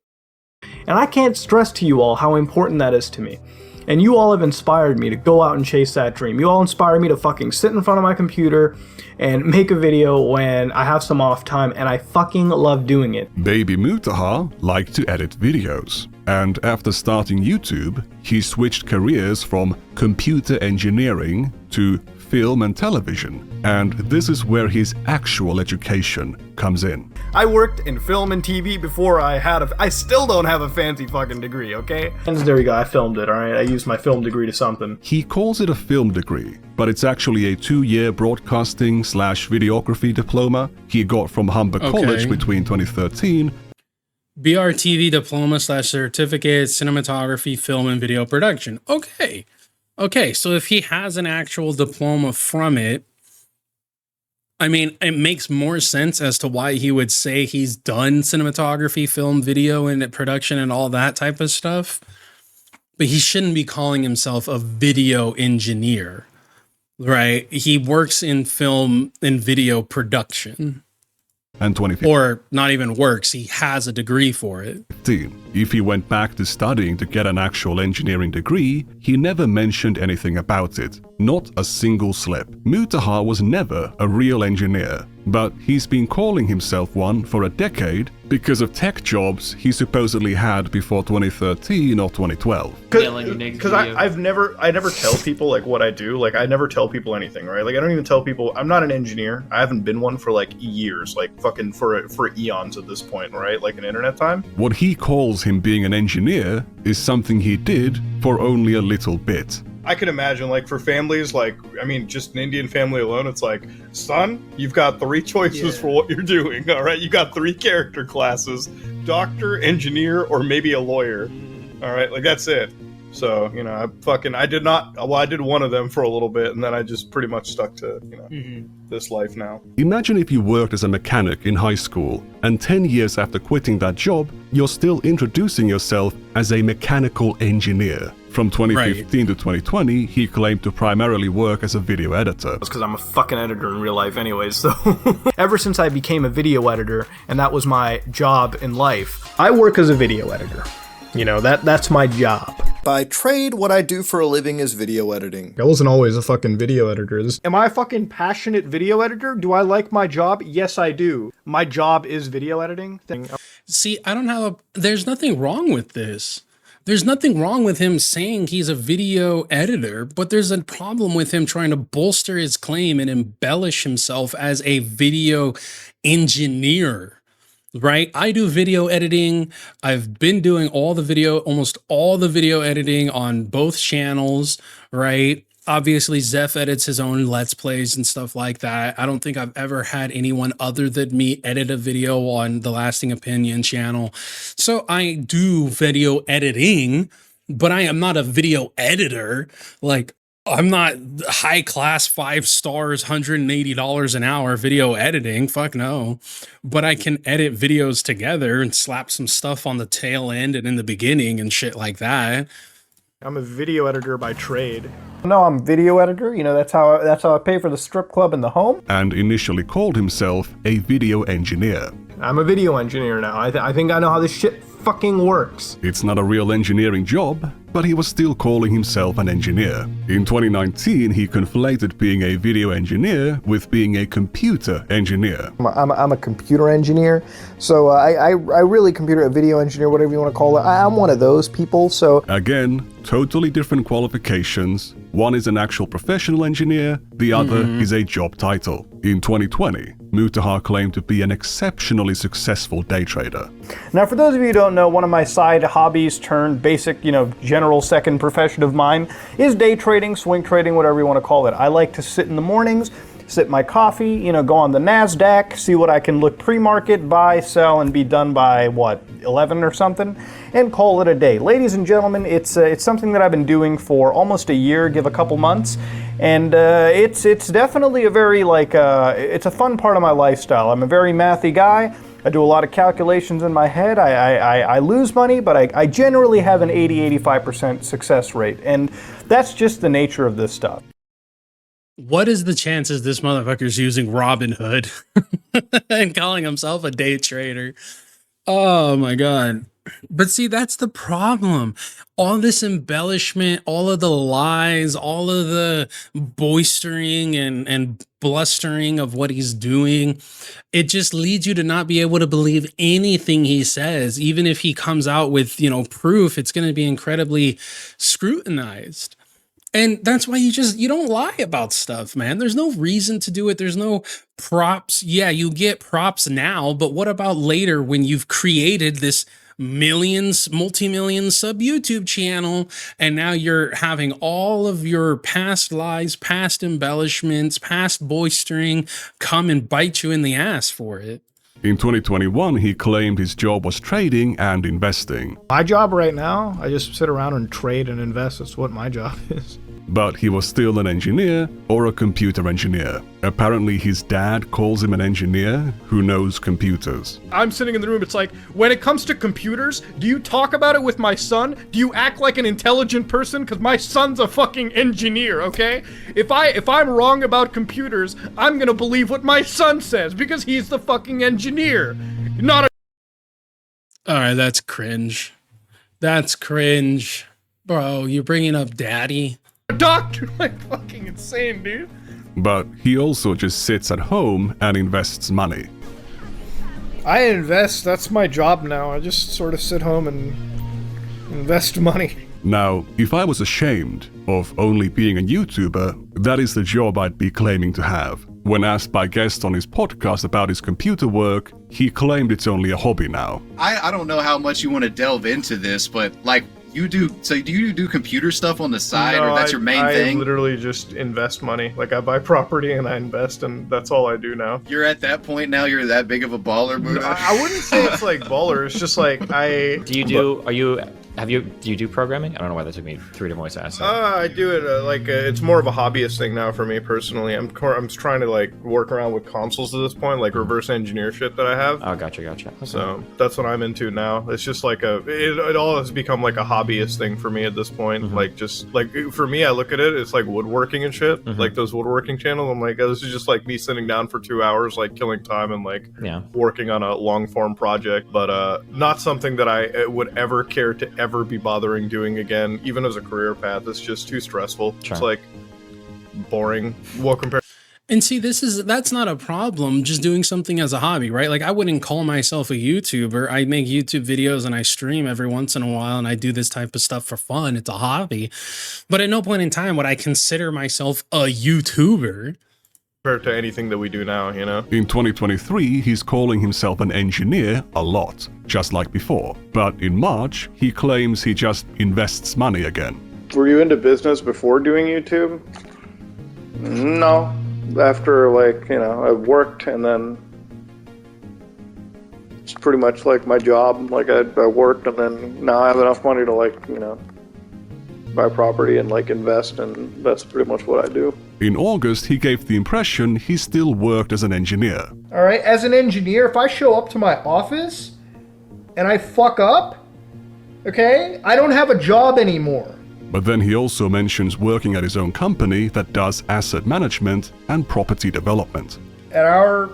And I can't stress to you all how important that is to me. And you all have inspired me to go out and chase that dream. You all inspired me to fucking sit in front of my computer and make a video when I have some off time, and I fucking love doing it. Baby Mutahar liked to edit videos, and after starting YouTube, he switched careers from computer engineering to film and television, and this is where his actual education comes in. I worked in film and TV before I still don't have a fancy fucking degree, okay? And there you go, I filmed it, alright? I used my film degree to something. He calls it a film degree, but it's actually a 2-year broadcasting/videography diploma he got from Humber College between 2013. BRTV diploma/certificate, cinematography, film and video production. Okay, so if he has an actual diploma from it, I mean, it makes more sense as to why he would say he's done cinematography, film, video, and production and all that type of stuff. But he shouldn't be calling himself a video engineer. Right. He works in film and video production. And 2015. Or not even works, he has a degree for it. If he went back to studying to get an actual engineering degree, he never mentioned anything about it. Not a single slip. Mutahar was never a real engineer, but he's been calling himself one for a decade because of tech jobs he supposedly had before 2013 or 2012. Because I never tell people like what I do. Like I never tell people anything, right? Like I don't even tell people I'm not an engineer. I haven't been one for like years, like fucking for eons at this point, right? Like in internet time. What he calls him being an engineer is something he did for only a little bit. I can imagine, like, for families, like, I mean, just an Indian family alone, it's like, son, you've got 3 choices for what you're doing, all right? You got 3 character classes, doctor, engineer, or maybe a lawyer, all right? Like, that's it. So, you know, I did one of them for a little bit, and then I just pretty much stuck to, you know, this life now. Imagine if you worked as a mechanic in high school, and 10 years after quitting that job, you're still introducing yourself as a mechanical engineer. From 2015 to 2020, he claimed to primarily work as a video editor. That's because I'm a fucking editor in real life anyways, so... Ever since I became a video editor, and that was my job in life, I work as a video editor. You know, that's my job. By trade, what I do for a living is video editing. I wasn't always a fucking video editor. Am I a fucking passionate video editor? Do I like my job? Yes, I do. My job is video editing. See, I don't have there's nothing wrong with this. There's nothing wrong with him saying he's a video editor, but there's a problem with him trying to bolster his claim and embellish himself as a video engineer. Right? I do video editing. I've been doing almost all the video editing on both channels, right? Obviously, Zeph edits his own Let's Plays and stuff like that. I don't think I've ever had anyone other than me edit a video on the Lasting Opinion channel. So I do video editing, but I am not a video editor. Like, I'm not high class 5 stars, $180 an hour video editing. Fuck no. But I can edit videos together and slap some stuff on the tail end and in the beginning and shit like that. I'm a video editor by trade. No, I'm video editor. You know, that's how I pay for the strip club and the home. And initially called himself a video engineer. I'm a video engineer now. I think I know how this shit fucking works. It's not a real engineering job, but he was still calling himself an engineer. In 2019, he conflated being a video engineer with being a computer engineer. I'm a computer engineer, so I really a video engineer, whatever you want to call it. I'm one of those people, so... Again, totally different qualifications. One is an actual professional engineer, the other is a job title. In 2020, Mutahar claimed to be an exceptionally successful day trader. Now, for those of you who don't know, one of my side hobbies turned basic, you know, general second profession of mine is day trading, swing trading, whatever you want to call it. I like to sit in the mornings, sip my coffee, you know, go on the NASDAQ, see what I can look pre-market, buy, sell, and be done by, what, 11 or something, and call it a day. Ladies and gentlemen, it's something that I've been doing for almost a year, give a couple months, and it's definitely a very, like, it's a fun part of my lifestyle. I'm a very mathy guy. I do a lot of calculations in my head. I lose money, but I generally have an 80-85% success rate, and that's just the nature of this stuff. What is the chances this motherfucker's using Robinhood and calling himself a day trader? Oh my God. But see, that's the problem. All this embellishment, all of the lies, all of the boistering and blustering of what he's doing, it just leads you to not be able to believe anything he says. Even if he comes out with, you know, proof, it's going to be incredibly scrutinized. And that's why you don't lie about stuff, man. There's no reason to do it. There's no props. Yeah, you get props now, but what about later when you've created this multi-million sub YouTube channel, and now you're having all of your past lies, past embellishments, past boistering come and bite you in the ass for it? In 2021, he claimed his job was trading and investing. My job right now, I just sit around and trade and invest. That's what my job is. but he was still an engineer or a computer engineer. Apparently his dad calls him an engineer who knows computers. I'm sitting in the room, it's like, when it comes to computers, do you talk about it with my son? Do you act like an intelligent person? Because my son's a fucking engineer, okay? If I'm wrong about computers, I'm gonna believe what my son says, because he's the fucking engineer. Not a— Alright, that's cringe. That's cringe. Bro, you're bringing up daddy. doctor. Like, fucking insane, dude. But he also just sits at home and invests money. I invest, that's my job now. I just sort of sit home and invest money. Now, if I was ashamed of only being a YouTuber, that is the job I'd be claiming to have. When asked by guests on his podcast about his computer work, he claimed it's only a hobby now. I don't know how much you want to delve into this, but like, do you do computer stuff on the side, No, or that's your main thing? I literally just invest money. Like, I buy property and I invest, and that's all I do now. You're at that point now, you're that big of a baller, Muta? I wouldn't say it's like baller, it's just like, do you do programming? I don't know why that took me 3 different ways to ask that. I do it, it's more of a hobbyist thing now for me personally. I'm trying to, like, work around with consoles at this point, like reverse engineer shit that I have. Oh, gotcha. Okay. So, that's what I'm into now. It's just like it all has become like a hobbyist thing for me at this point. Mm-hmm. Like, just, like, for me, I look at it, it's like woodworking and shit. Mm-hmm. Like, those woodworking channels, I'm like, oh, this is just like me sitting down for 2 hours, like, killing time and, like, working on a long-form project, but not something that I would ever care to ever be bothering doing again, even as a career path. It's just too stressful. Sure. It's like boring. Well, compared. And see, that's not a problem, just doing something as a hobby, right? Like, I wouldn't call myself a YouTuber. I make YouTube videos and I stream every once in a while, and I do this type of stuff for fun. It's a hobby. But at no point in time would I consider myself a YouTuber. Compared to anything that we do now, you know? In 2023, he's calling himself an engineer a lot, just like before. But in March, he claims he just invests money again. Were you into business before doing YouTube? No. After, like, you know, I worked, and then it's pretty much like my job. Like, I worked, and then now I have enough money to, like, you know, buy property and, like, invest, and that's pretty much what I do. In August, he gave the impression he still worked as an engineer. All right, as an engineer, if I show up to my office and I fuck up, okay, I don't have a job anymore. But then he also mentions working at his own company that does asset management and property development. At our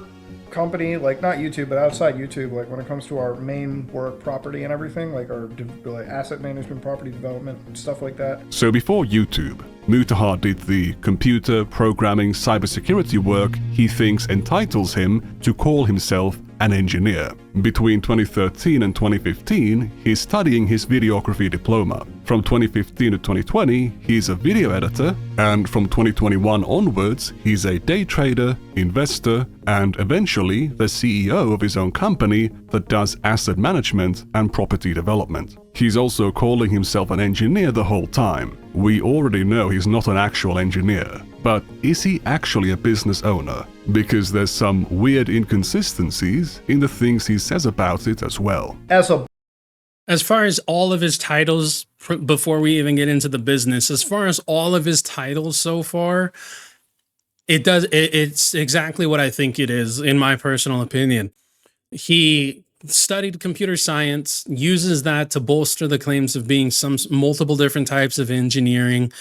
company, like, not YouTube, but outside YouTube, like, when it comes to our main work, property and everything, like our like asset management, property development, stuff like that. So before YouTube, Mutahar did the computer, programming, cybersecurity work he thinks entitles him to call himself an engineer. Between 2013 and 2015, he's studying his videography diploma. From 2015 to 2020, he's a video editor, and from 2021 onwards, he's a day trader, investor, and eventually the CEO of his own company that does asset management and property development. He's also calling himself an engineer the whole time. We already know he's not an actual engineer, but is he actually a business owner? Because there's some weird inconsistencies in the things he says about it as well. As far as all of his titles, before we even get into the business, as far as all of his titles so far, it's exactly what I think it is, in my personal opinion. He studied computer science, uses that to bolster the claims of being multiple different types of engineering.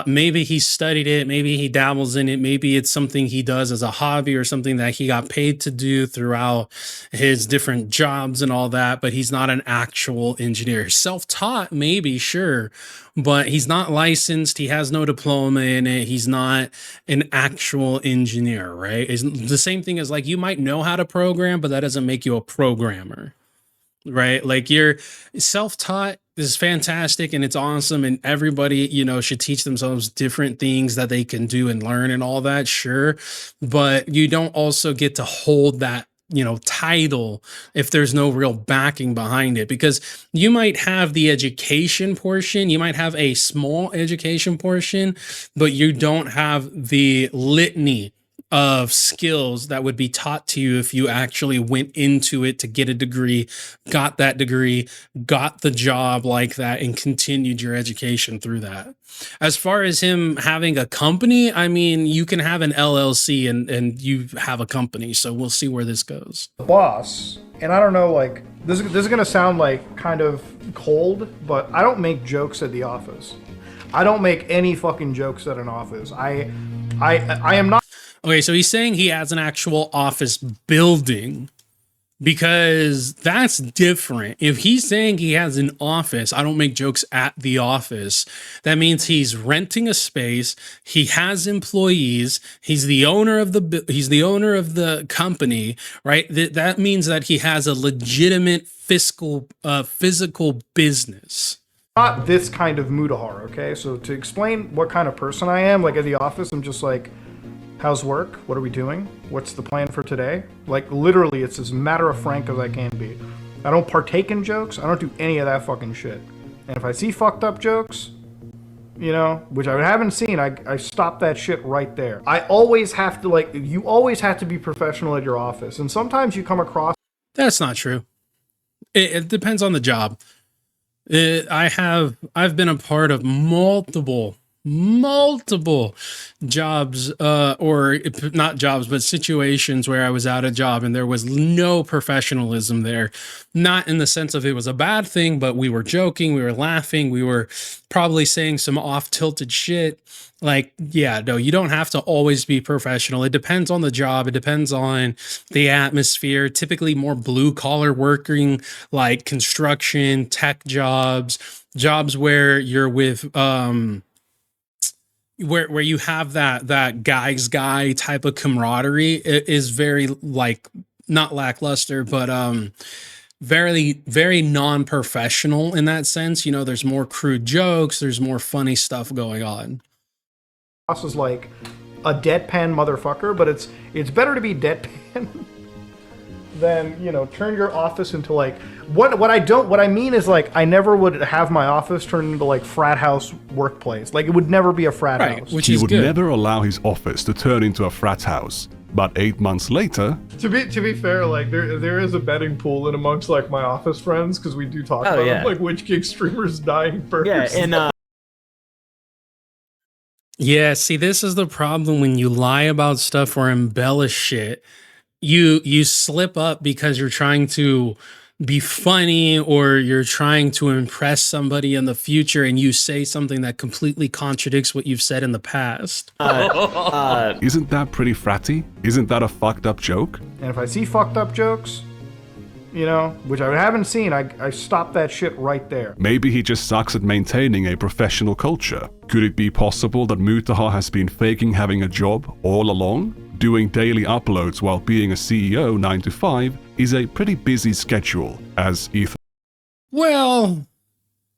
Maybe he studied it, maybe he dabbles in it, maybe it's something he does as a hobby or something that he got paid to do throughout his different jobs and all that, but he's not an actual engineer. Self-taught, maybe, sure, but he's not licensed, he has no diploma in it, he's not an actual engineer, right? It's the same thing as, like, you might know how to program, but that doesn't make you a programmer, right? Like, you're self-taught is fantastic and it's awesome, and everybody, you know, should teach themselves different things that they can do and learn and all that, sure, but you don't also get to hold that, you know, title if there's no real backing behind it, because you might have the education portion, you might have a small education portion, but you don't have the litany of skills that would be taught to you if you actually went into it to get a degree, got that degree, got the job like that, and continued your education through that. As far as him having a company, I mean, you can have an LLC and you have a company. So we'll see where this goes. Boss, and I don't know, like, this is going to sound like kind of cold, but I don't make jokes at the office. I don't make any fucking jokes at an office. I am not. Okay, so he's saying he has an actual office building, because that's different. If he's saying he has an office, I don't make jokes at the office. That means he's renting a space. He has employees. He's the owner of the company, right? That means that he has a legitimate physical business. Not this kind of Mutahar, okay? So to explain what kind of person I am, like at the office, I'm just like, how's work? What are we doing? What's the plan for today? Like, literally, it's as matter of frank as I can be. I don't partake in jokes. I don't do any of that fucking shit. And if I see fucked up jokes, you know, which I haven't seen, I stop that shit right there. I always have to, like, you always have to be professional at your office. And sometimes you come across... That's not true. It depends on the job. I've been a part of multiple jobs, or not jobs, but situations where I was out of job and there was no professionalism there. Not in the sense of it was a bad thing, but we were joking, we were laughing, we were probably saying some off-tilted shit. Like, yeah, no, you don't have to always be professional. It depends on the job. It depends on the atmosphere. Typically more blue collar working, like construction, tech jobs where you're with, where you have that guy's guy type of camaraderie. It is very, like, not lackluster, but very, very non-professional in that sense. You know, there's more crude jokes, there's more funny stuff going on. Is like a deadpan motherfucker, but it's better to be deadpan than, you know, turn your office into like what I mean is, like, I never would have my office turn into like frat house workplace. Like, it would never be a frat house. Which he would never allow his office to turn into a frat house. But 8 months later, to be fair, like there is a betting pool in amongst like my office friends, because we do talk about like which gig streamer's dying first. Yeah, and yeah, see, this is the problem when you lie about stuff or embellish shit. You slip up because you're trying to be funny or you're trying to impress somebody in the future, and you say something that completely contradicts what you've said in the past. Isn't that pretty fratty? Isn't that a fucked up joke? And if I see fucked up jokes, you know, which I haven't seen, I stop that shit right there. Maybe he just sucks at maintaining a professional culture. Could it be possible that Mutahar has been faking having a job all along? Doing daily uploads while being a CEO 9 to 5 is a pretty busy schedule, as Ethan... Well,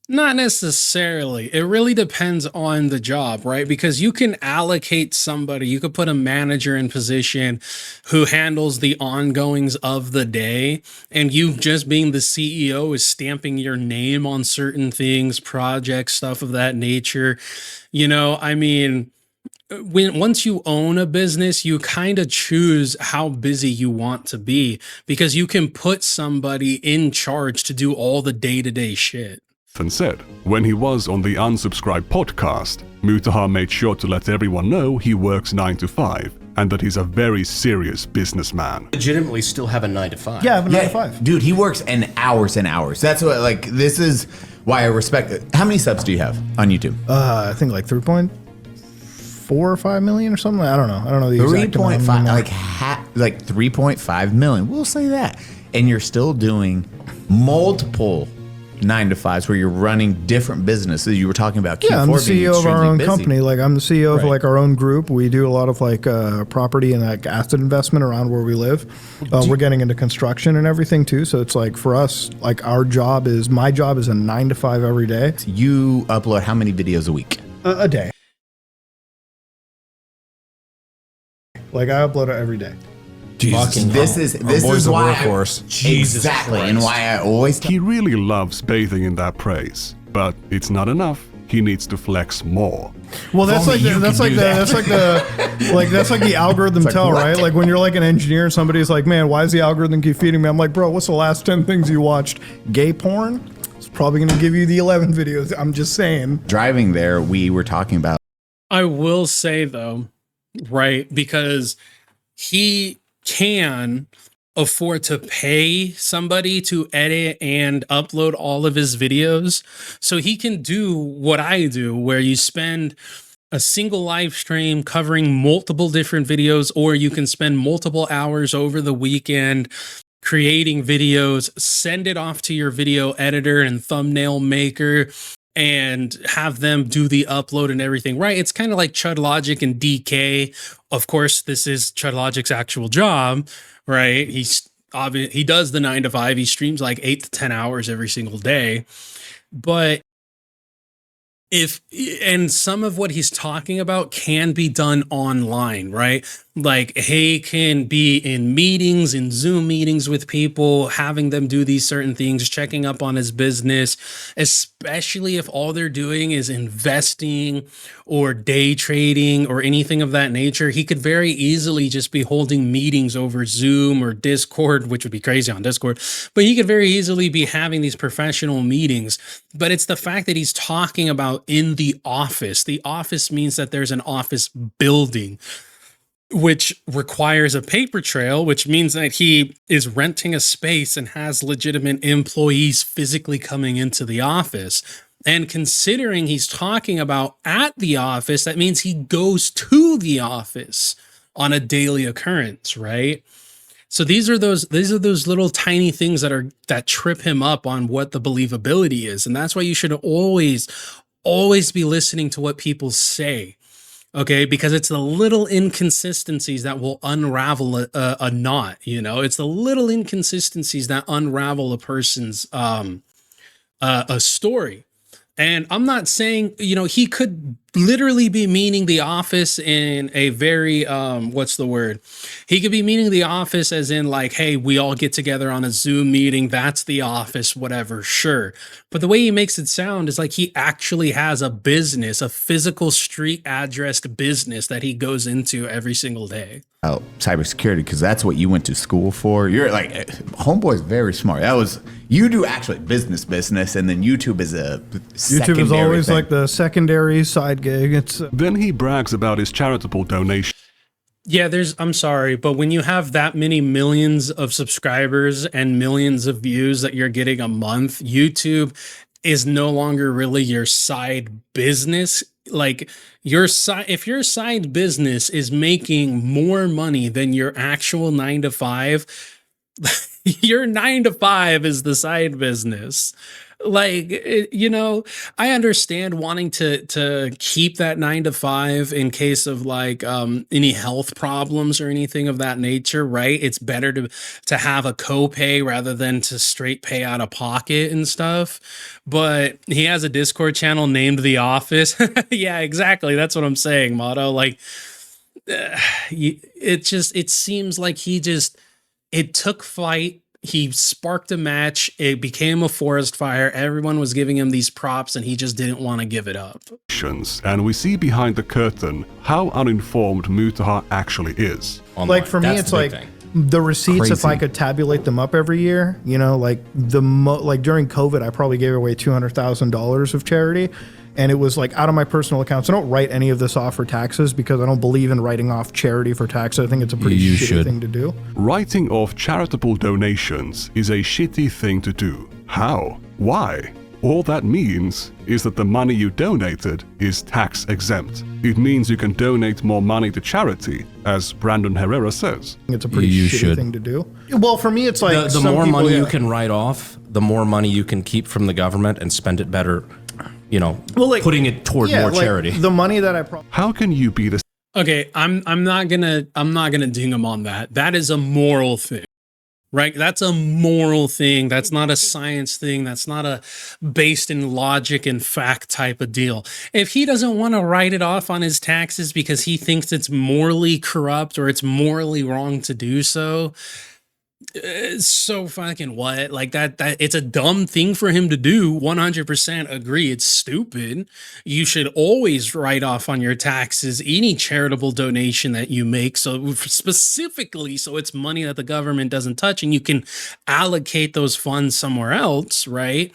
not necessarily. It really depends on the job, right? Because you can allocate somebody, you could put a manager in position who handles the ongoings of the day, and you just being the CEO is stamping your name on certain things, projects, stuff of that nature. You know, I mean, once you own a business, you kind of choose how busy you want to be, because you can put somebody in charge to do all the day-to-day shit. Said, when he was on the Unsubscribed podcast, Mutahar made sure to let everyone know he works 9 to 5 and that he's a very serious businessman. Legitimately still have a 9 to 5. Yeah, I have a 9 to 5. Dude, he works in hours and hours. That's what, like, this is why I respect it. How many subs do you have on YouTube? I think like 3.4 or 5 million or something. I don't know the exact amount. 3.5, like 3.5 million. We'll say that. And you're still doing multiple 9 to 5s where you're running different businesses. You were talking about I'm the CEO of our own busy. company. Like, I'm the CEO of like our own group. We do a lot of like property and like asset investment around where we live. We're getting into construction and everything too. So it's like, for us, like, my job is a 9 to 5 every day. You upload how many videos a week? A day. Like, I upload it every day. Jesus, this is why exactly, and why I always he really loves bathing in that praise, but it's not enough. he needs to flex more. Well, that's like the algorithm tell, right? Like when you're like an engineer and somebody's like, man, why does the algorithm keep feeding me? I'm like, bro, what's the last 10 things you watched? Gay porn? It's probably going to give you the 11 videos. I'm just saying. Driving there, we were talking about. I will say though, right, because he can afford to pay somebody to edit and upload all of his videos. So he can do what I do, where you spend a single live stream covering multiple different videos, or you can spend multiple hours over the weekend creating videos, send it off to your video editor and thumbnail maker, and have them do the upload and everything, right? It's kind of like Chud Logic and DK. Of course, this is Chud Logic's actual job, right? He does the 9 to 5. He streams like 8 to 10 hours every single day. But and some of what he's talking about can be done online, right? Like he can be in meetings, in Zoom meetings with people, having them do these certain things, checking up on his business, especially if all they're doing is investing or day trading or anything of that nature. He could very easily just be holding meetings over Zoom or Discord, which would be crazy on Discord, but he could very easily be having these professional meetings. But it's the fact that he's talking about in the office. The office means that there's an office building, which requires a paper trail, which means that he is renting a space and has legitimate employees physically coming into the office. And considering he's talking about at the office, that means he goes to the office on a daily occurrence, right? So these are those little tiny things that trip him up on what the believability is. And that's why you should always be listening to what people say. Okay, because it's the little inconsistencies that will unravel a knot, you know? It's the little inconsistencies that unravel a person's a story. And I'm not saying, you know, he could literally be meaning the office in a very, what's the word? He could be meaning the office as in like, hey, we all get together on a Zoom meeting. That's the office, whatever. Sure. But the way he makes it sound is like he actually has a business, a physical street addressed business that he goes into every single day. Oh, cybersecurity, because that's what you went to school for. You're like, homeboy's very smart. You do actually business, and then YouTube is a YouTube is always thing. Like the secondary side gig. Then he brags about his charitable donation. Yeah, I'm sorry, but when you have that many millions of subscribers and millions of views that you're getting a month, YouTube is no longer really your side business. Like if your side business is making more money than your actual 9 to 5, your 9 to 5 is the side business. Like, you know, I understand wanting to keep that 9 to 5 in case of like any health problems or anything of that nature, right? It's better to have a copay rather than to straight pay out of pocket and stuff. But he has a Discord channel named The Office. Yeah, exactly. That's what I'm saying, Motto. Like, it seems like it took flight. He sparked a match. It became a forest fire. Everyone was giving him these props and he just didn't want to give it up. And we see behind the curtain how uninformed Mutahar actually is. Online. Like for me, it's like the receipts, crazy. If I could tabulate them up every year, you know, like like during COVID, I probably gave away $200,000 of charity. And it was like out of my personal accounts. I don't write any of this off for taxes because I don't believe in writing off charity for taxes. I think it's a pretty shitty thing to do. Writing off charitable donations is a shitty thing to do. How? Why? All that means is that the money you donated is tax exempt. It means you can donate more money to charity, as Brandon Herrera says. It's a pretty shitty thing to do. Well, for me, it's like the more money you can write off, the more money you can keep from the government and spend it better. You know, like, putting it toward more charity. The money that How can you be the? Okay, I'm not gonna ding him on that. That is a moral thing, right? That's a moral thing. That's not a science thing. That's not a based in logic and fact type of deal. If he doesn't want to write it off on his taxes because he thinks it's morally corrupt or it's morally wrong to do so, So fucking what? Like that it's a dumb thing for him to do. 100% agree. It's stupid. You should always write off on your taxes any charitable donation that you make. So specifically, so it's money that the government doesn't touch and you can allocate those funds somewhere else, right?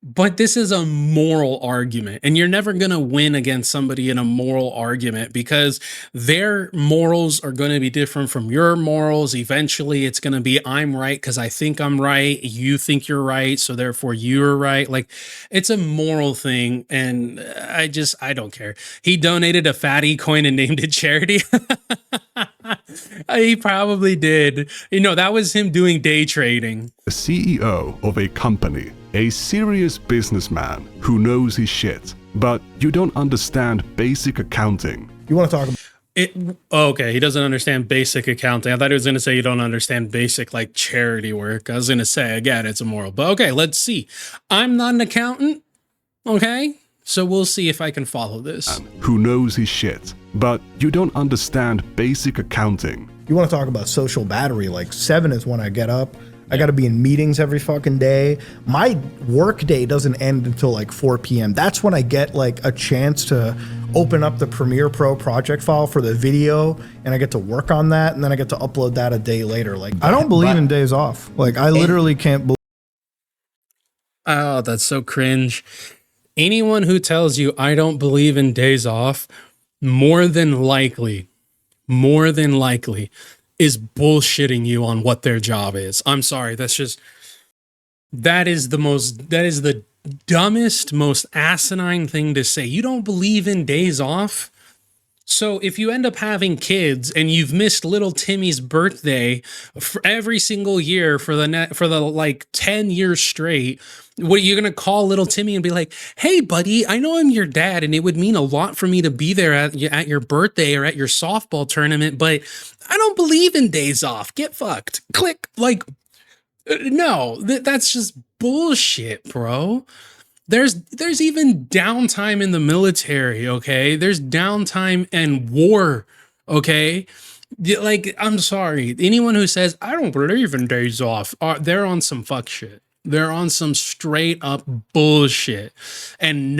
But this is a moral argument, and you're never going to win against somebody in a moral argument because their morals are going to be different from your morals. Eventually, it's going to be, I'm right because I think I'm right. You think you're right, so therefore you're right. Like, it's a moral thing, and I don't care. He donated a fatty coin and named it charity. He probably did. You know, that was him doing day trading. The CEO of a company, a serious businessman who knows his shit, but you don't understand basic accounting. You want to talk about it? Okay, he doesn't understand basic accounting. I thought he was going to say you don't understand basic like charity work. I was going to say, again, it's immoral. But okay, let's see. I'm not an accountant. Okay, so we'll see if I can follow this. Who knows his shit, but you don't understand basic accounting. You want to talk about social battery? Like 7 is when I get up. I got to be in meetings every fucking day. My work day doesn't end until like 4 p.m. That's when I get like a chance to open up the Premiere Pro project file for the video, and I get to work on that, and then I get to upload that a day later. Like, I don't believe in days off. Like, I literally can't believe. Oh, that's so cringe. Anyone who tells you I don't believe in days off, more than likely is bullshitting you on what their job is. I'm sorry. That is the dumbest, most asinine thing to say. You don't believe in days off? So if you end up having kids and you've missed little Timmy's birthday for every single year for the like 10 years straight, what are you going to call little Timmy and be like, hey buddy, I know I'm your dad and it would mean a lot for me to be there at your birthday or at your softball tournament, but I don't believe in days off. Get fucked. Click. Like, no, that's just bullshit, bro. There's even downtime in the military, okay? There's downtime and war, okay? Like, I'm sorry. Anyone who says, I don't believe in days off, they're on some fuck shit. They're on some straight up bullshit. And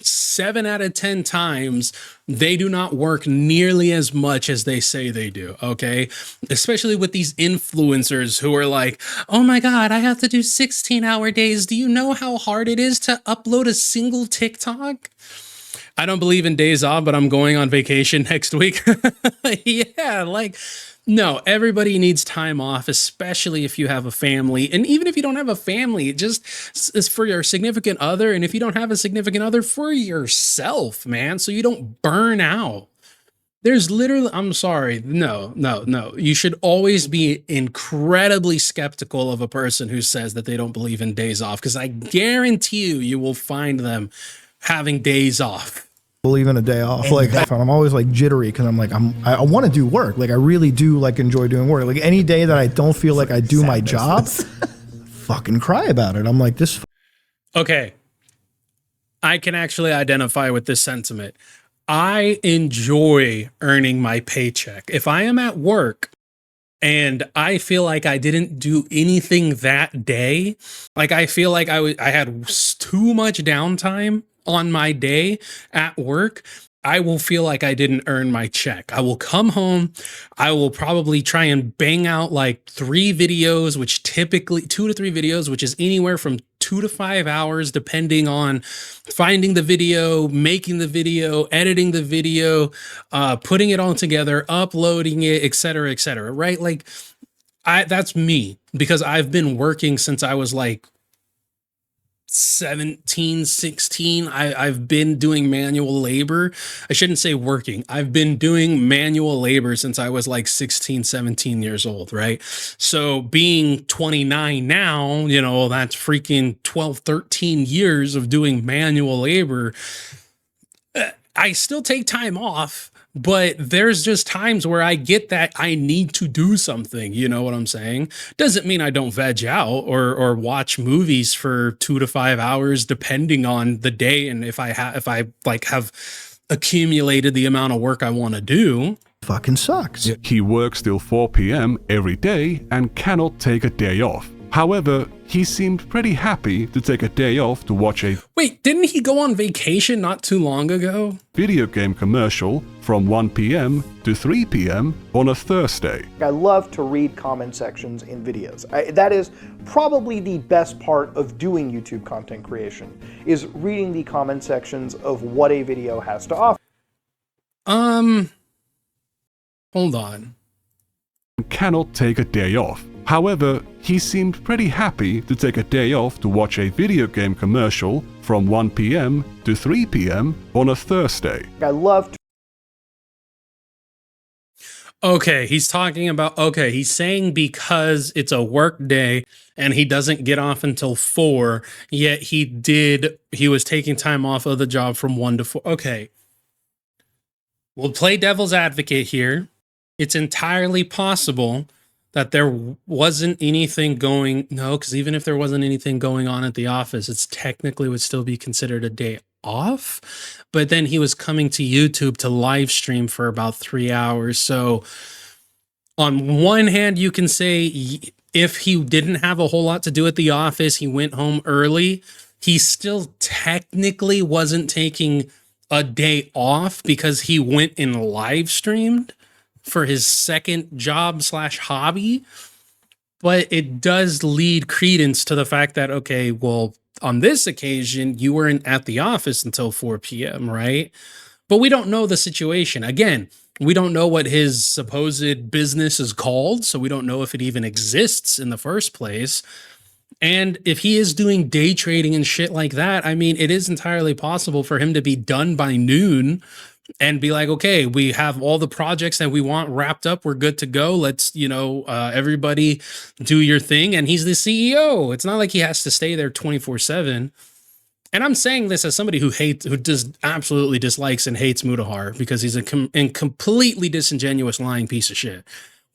7 out of 10 times, they do not work nearly as much as they say they do, okay? Especially with these influencers who are like, oh my God, I have to do 16-hour days. Do you know how hard it is to upload a single TikTok? I don't believe in days off, but I'm going on vacation next week. Yeah, like, no, everybody needs time off, especially if you have a family. And even if you don't have a family, just is for your significant other. And if you don't have a significant other, for yourself, man, so you don't burn out. There's literally, I'm sorry, no. You should always be incredibly skeptical of a person who says that they don't believe in days off, because I guarantee you will find them having days off. Believe in a day off. Like, I'm always like jittery because I'm like, I want to do work. Like, I really do like enjoy doing work. Like, any day that I don't feel like I do my job, fucking cry about it. I'm like, this. Okay. I can actually identify with this sentiment. I enjoy earning my paycheck. If I am at work and I feel like I didn't do anything that day, like I feel like I had too much downtime on my day at work, I will feel like I didn't earn my check. I will come home. I will probably try and bang out like 3 videos, which typically 2 to 3 videos, which is anywhere from 2 to 5 hours, depending on finding the video, making the video, editing the video, putting it all together, uploading it, etc., right? Like, that's me, because I've been working since I was like 17, 16. I've been doing manual labor. I shouldn't say working. I've been doing manual labor since I was like 16, 17 years old, right? So being 29 now, you know, that's freaking 12, 13 years of doing manual labor. I still take time off, but there's just times where I get that I need to do something. You know what I'm saying? Doesn't mean I don't veg out or watch movies for 2 to 5 hours, depending on the day and if I have accumulated the amount of work I want to do. fucking sucks. He works till 4 p.m. every day and cannot take a day off. However, he seemed pretty happy to take a day off to watch a Wait, didn't he go on vacation not too long ago? video game commercial from 1 p.m. to 3 p.m. on a Thursday. I love to read comment sections in videos. That is probably the best part of doing YouTube content creation, is reading the comment sections of what a video has to offer. Hold on. Cannot take a day off. However, he seemed pretty happy to take a day off to watch a video game commercial from 1 p.m. to 3 p.m. on a Thursday. I love to Okay, he's talking about, okay, he's saying because it's a work day and he doesn't get off until 4, yet he was taking time off of the job from 1 to 4. Okay. We'll play devil's advocate here. It's entirely possible that there wasn't anything going, no, because even if there wasn't anything going on at the office, it's technically would still be considered a day off. But then he was coming to YouTube to live stream for about 3 hours. So on one hand, you can say if he didn't have a whole lot to do at the office, he went home early, he still technically wasn't taking a day off because he went and live streamed for his second job / hobby. But it does lead credence to the fact that, okay, well, on this occasion, you weren't at the office until 4 p.m., right? But we don't know the situation. Again, we don't know what his supposed business is called, so we don't know if it even exists in the first place. And if he is doing day trading and shit like that, I mean, it is entirely possible for him to be done by noon and be like, okay, we have all the projects that we want wrapped up. We're good to go. Let's, everybody do your thing. And he's the CEO. It's not like he has to stay there 24/7. And I'm saying this as somebody who just absolutely dislikes and hates Mutahar because he's a completely disingenuous, lying piece of shit.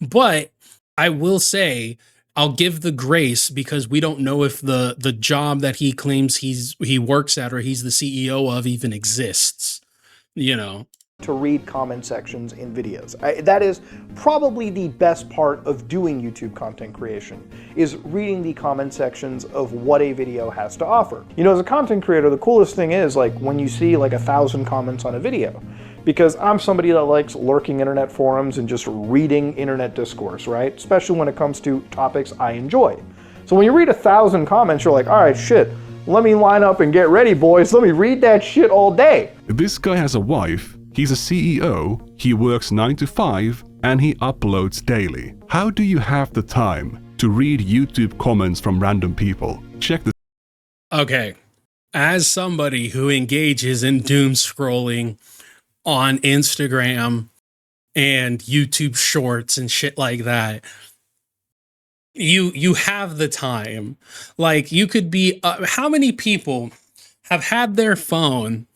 But I will say, I'll give the grace because we don't know if the job that he claims he works at or he's the CEO of even exists. To read comment sections in videos. That is probably the best part of doing YouTube content creation, is reading the comment sections of what a video has to offer. As a content creator, the coolest thing is like when you see like 1,000 comments on a video, because I'm somebody that likes lurking internet forums and just reading internet discourse, right? Especially when it comes to topics I enjoy. So when you read 1,000 comments, you're like, all right, shit, let me line up and get ready, boys. Let me read that shit all day. This guy has a wife, he's a CEO, he works 9 to 5, and he uploads daily. How do you have the time to read YouTube comments from random people? Check this. Okay. As somebody who engages in doom scrolling on Instagram and YouTube shorts and shit like that, you have the time. Like, you could be how many people have had their phone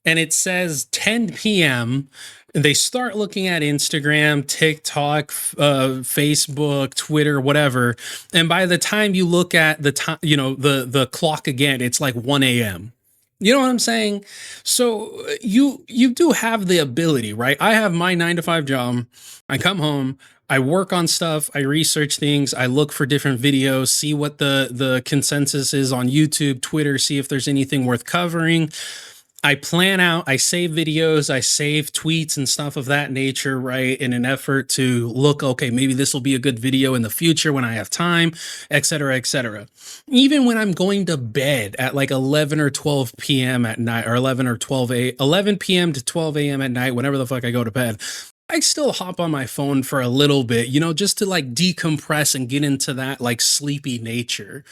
and it says 10 p.m. and they start looking at Instagram, TikTok, Facebook, Twitter, whatever, and by the time you look at the time, the clock again, it's like 1 a.m. You know what I'm saying? So you do have the ability, right? I have my 9 to 5 job. I come home, I work on stuff, I research things, I look for different videos, see what the consensus is on YouTube, Twitter, see if there's anything worth covering. I plan out, I save videos, I save tweets and stuff of that nature, right? In an effort to look, okay, maybe this will be a good video in the future when I have time, et cetera, et cetera. Even when I'm going to bed at like 11 or 12 p.m. at night, or 11 p.m. to 12 a.m. at night, whenever the fuck I go to bed, I still hop on my phone for a little bit, just to like decompress and get into that like sleepy nature,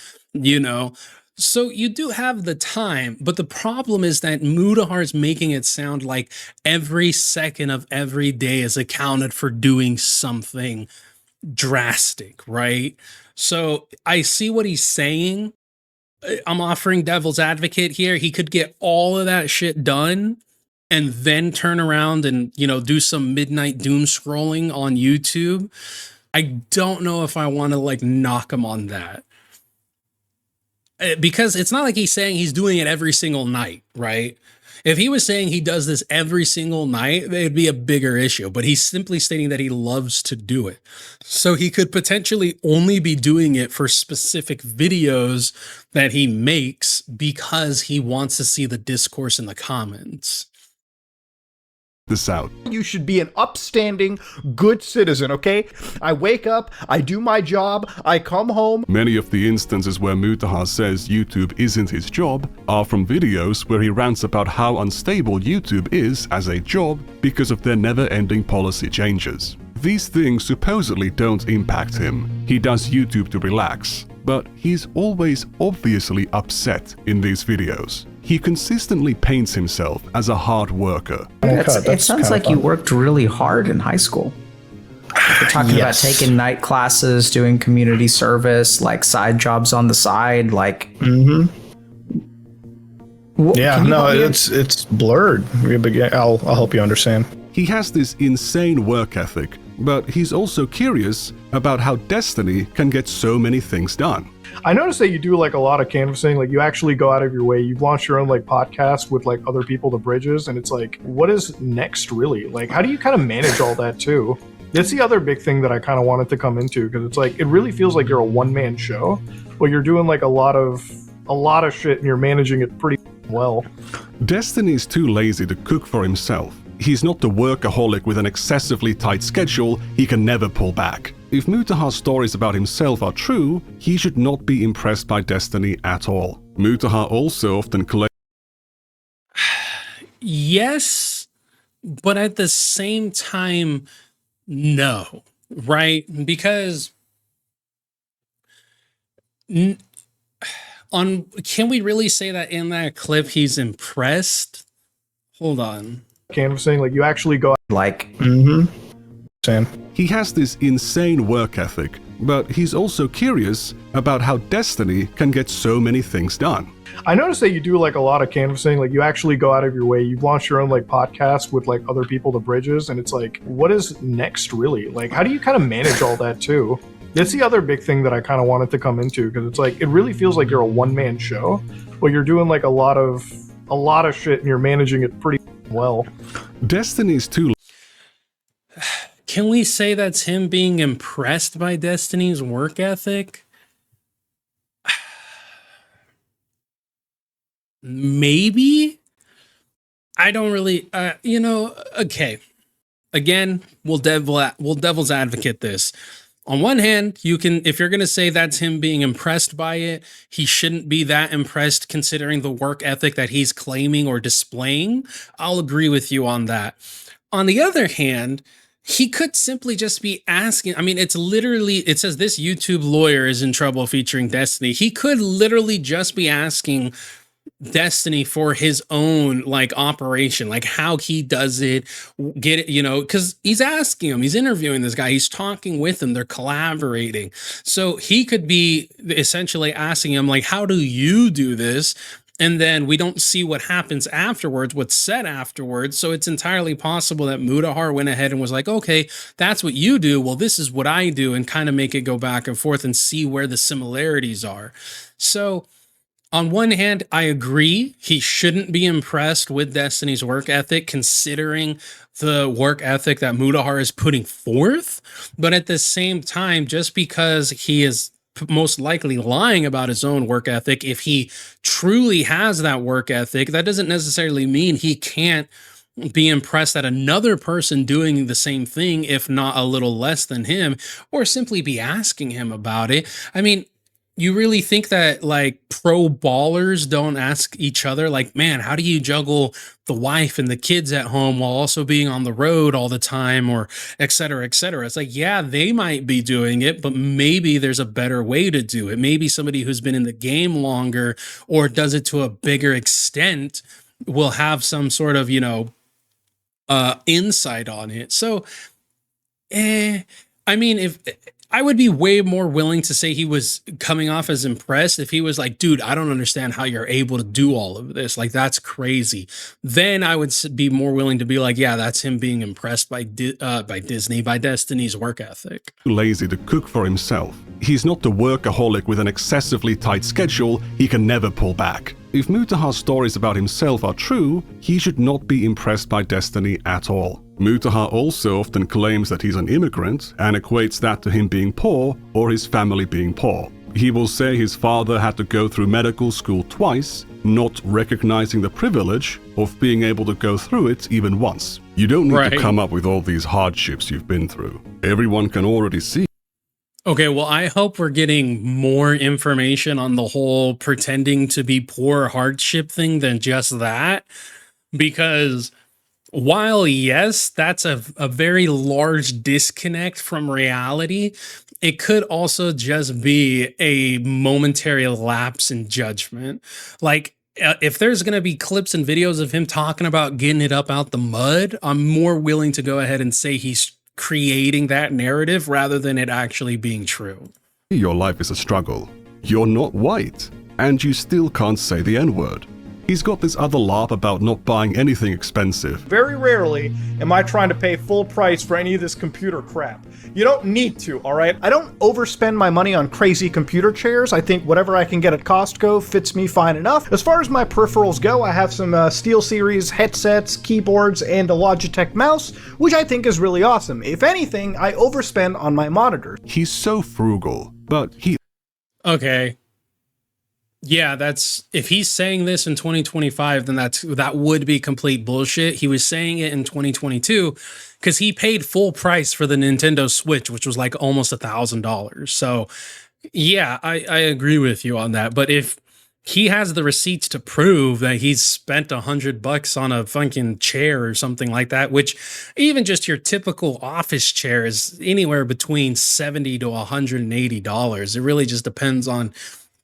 So you do have the time, but the problem is that Mutahar is making it sound like every second of every day is accounted for doing something drastic, right? So I see what he's saying. I'm offering devil's advocate here. He could get all of that shit done and then turn around and, do some midnight doom scrolling on YouTube. I don't know if I want to like knock him on that. Because it's not like he's saying he's doing it every single night, right? If he was saying he does this every single night, it'd be a bigger issue, but he's simply stating that he loves to do it. So he could potentially only be doing it for specific videos that he makes because he wants to see the discourse in the comments. This out. You should be an upstanding, good citizen, okay? I wake up, I do my job, I come home. Many of the instances where Mutahar says YouTube isn't his job are from videos where he rants about how unstable YouTube is as a job because of their never-ending policy changes. These things supposedly don't impact him. He does YouTube to relax, but he's always obviously upset in these videos. He consistently paints himself as a hard worker. It sounds like you worked really hard in high school. You're talking about taking night classes, doing community service, like side jobs on the side, like. Yeah, no, it's blurred. I'll help you understand. He has this insane work ethic, but he's also curious about how Destiny can get so many things done. I noticed that you do like a lot of canvassing, like you actually go out of your way. You've launched your own like podcast with like other people, the bridges, and it's like, what is next really? Like, how do you kind of manage all that too? That's the other big thing that I kind of wanted to come into, because it's like, it really feels like you're a one-man show, but you're doing like a lot of shit and you're managing it pretty well. Destiny's too lazy to cook for himself. He's not the workaholic with an excessively tight schedule he can never pull back. If Mutahar's stories about himself are true, he should not be impressed by Destiny at all. Mutahar also often collects. Yes, but at the same time, no, right? Because can we really say that in that clip he's impressed? Hold on. Canvassing, like you actually go like. He has this insane work ethic, but he's also curious about how Destiny can get so many things done. I noticed that you do like a lot of canvassing, like you actually go out of your way. You've launched your own like podcast with like other people, the bridges, and it's like, what is next really? Like, how do you kind of manage all that too? That's the other big thing that I kind of wanted to come into, because it's like, it really feels like you're a one-man show, but you're doing like a lot of shit and you're managing it pretty well. Destiny's too. Can we say that's him being impressed by Destiny's work ethic? Maybe. I don't really, okay. Again, we'll devil's advocate this. On one hand, you can, if you're going to say that's him being impressed by it, he shouldn't be that impressed considering the work ethic that he's claiming or displaying. I'll agree with you on that. On the other hand, he could simply just be asking. I mean, it's literally, it says this YouTube lawyer is in trouble featuring Destiny. He could literally just be asking Destiny for his own like operation, like how he does it, get it, because he's asking him, he's interviewing this guy, he's talking with him, they're collaborating. So he could be essentially asking him, like, how do you do this? And then we don't see what happens afterwards, what's said afterwards. So it's entirely possible that Mutahar went ahead and was like, okay, that's what you do. Well, this is what I do, and kind of make it go back and forth and see where the similarities are. So on one hand, I agree. He shouldn't be impressed with Destiny's work ethic, considering the work ethic that Mutahar is putting forth. But at the same time, just because he is most likely lying about his own work ethic, if he truly has that work ethic, that doesn't necessarily mean he can't be impressed at another person doing the same thing, if not a little less than him, or simply be asking him about it. I mean, you really think that like pro ballers don't ask each other, like, man, how do you juggle the wife and the kids at home while also being on the road all the time, or et cetera, et cetera? It's like, yeah, they might be doing it, but maybe there's a better way to do it. Maybe somebody who's been in the game longer or does it to a bigger extent will have some sort of, insight on it. So, I mean, if I would be way more willing to say he was coming off as impressed if he was like, dude, I don't understand how you're able to do all of this. Like, that's crazy. Then I would be more willing to be like, yeah, that's him being impressed by Disney, by Destiny's work ethic. Lazy to cook for himself. He's not the workaholic with an excessively tight schedule he can never pull back. If Mutahar's stories about himself are true, he should not be impressed by destiny at all. Mutahar also often claims that he's an immigrant and equates that to him being poor or his family being poor. He will say his father had to go through medical school twice, not recognizing the privilege of being able to go through it even once. You don't need to come up with all these hardships you've been through. Everyone can already see. Okay, well, I hope we're getting more information on the whole pretending to be poor hardship thing than just that. Because while, yes, that's a very large disconnect from reality, it could also just be a momentary lapse in judgment. Like, if there's going to be clips and videos of him talking about getting it up out the mud, I'm more willing to go ahead and say he's creating that narrative rather than it actually being true. Your life is a struggle. You're not white, and you still can't say the N-word. He's got this other laugh about not buying anything expensive. Very rarely am I trying to pay full price for any of this computer crap. You don't need to, all right? I don't overspend my money on crazy computer chairs. I think whatever I can get at Costco fits me fine enough. As far as my peripherals go, I have some SteelSeries headsets, keyboards, and a Logitech mouse, which I think is really awesome. If anything, I overspend on my monitors. He's so frugal, but he... Okay. Yeah, that's, if he's saying this in 2025, then that would be complete bullshit. He was saying it in 2022 because he paid full price for the Nintendo Switch, which was like almost $1,000. So yeah, I agree with you on that. But if he has the receipts to prove that he's spent $100 on a fucking chair or something like that, which even just your typical office chair is anywhere between $70 to $180. It really just depends on,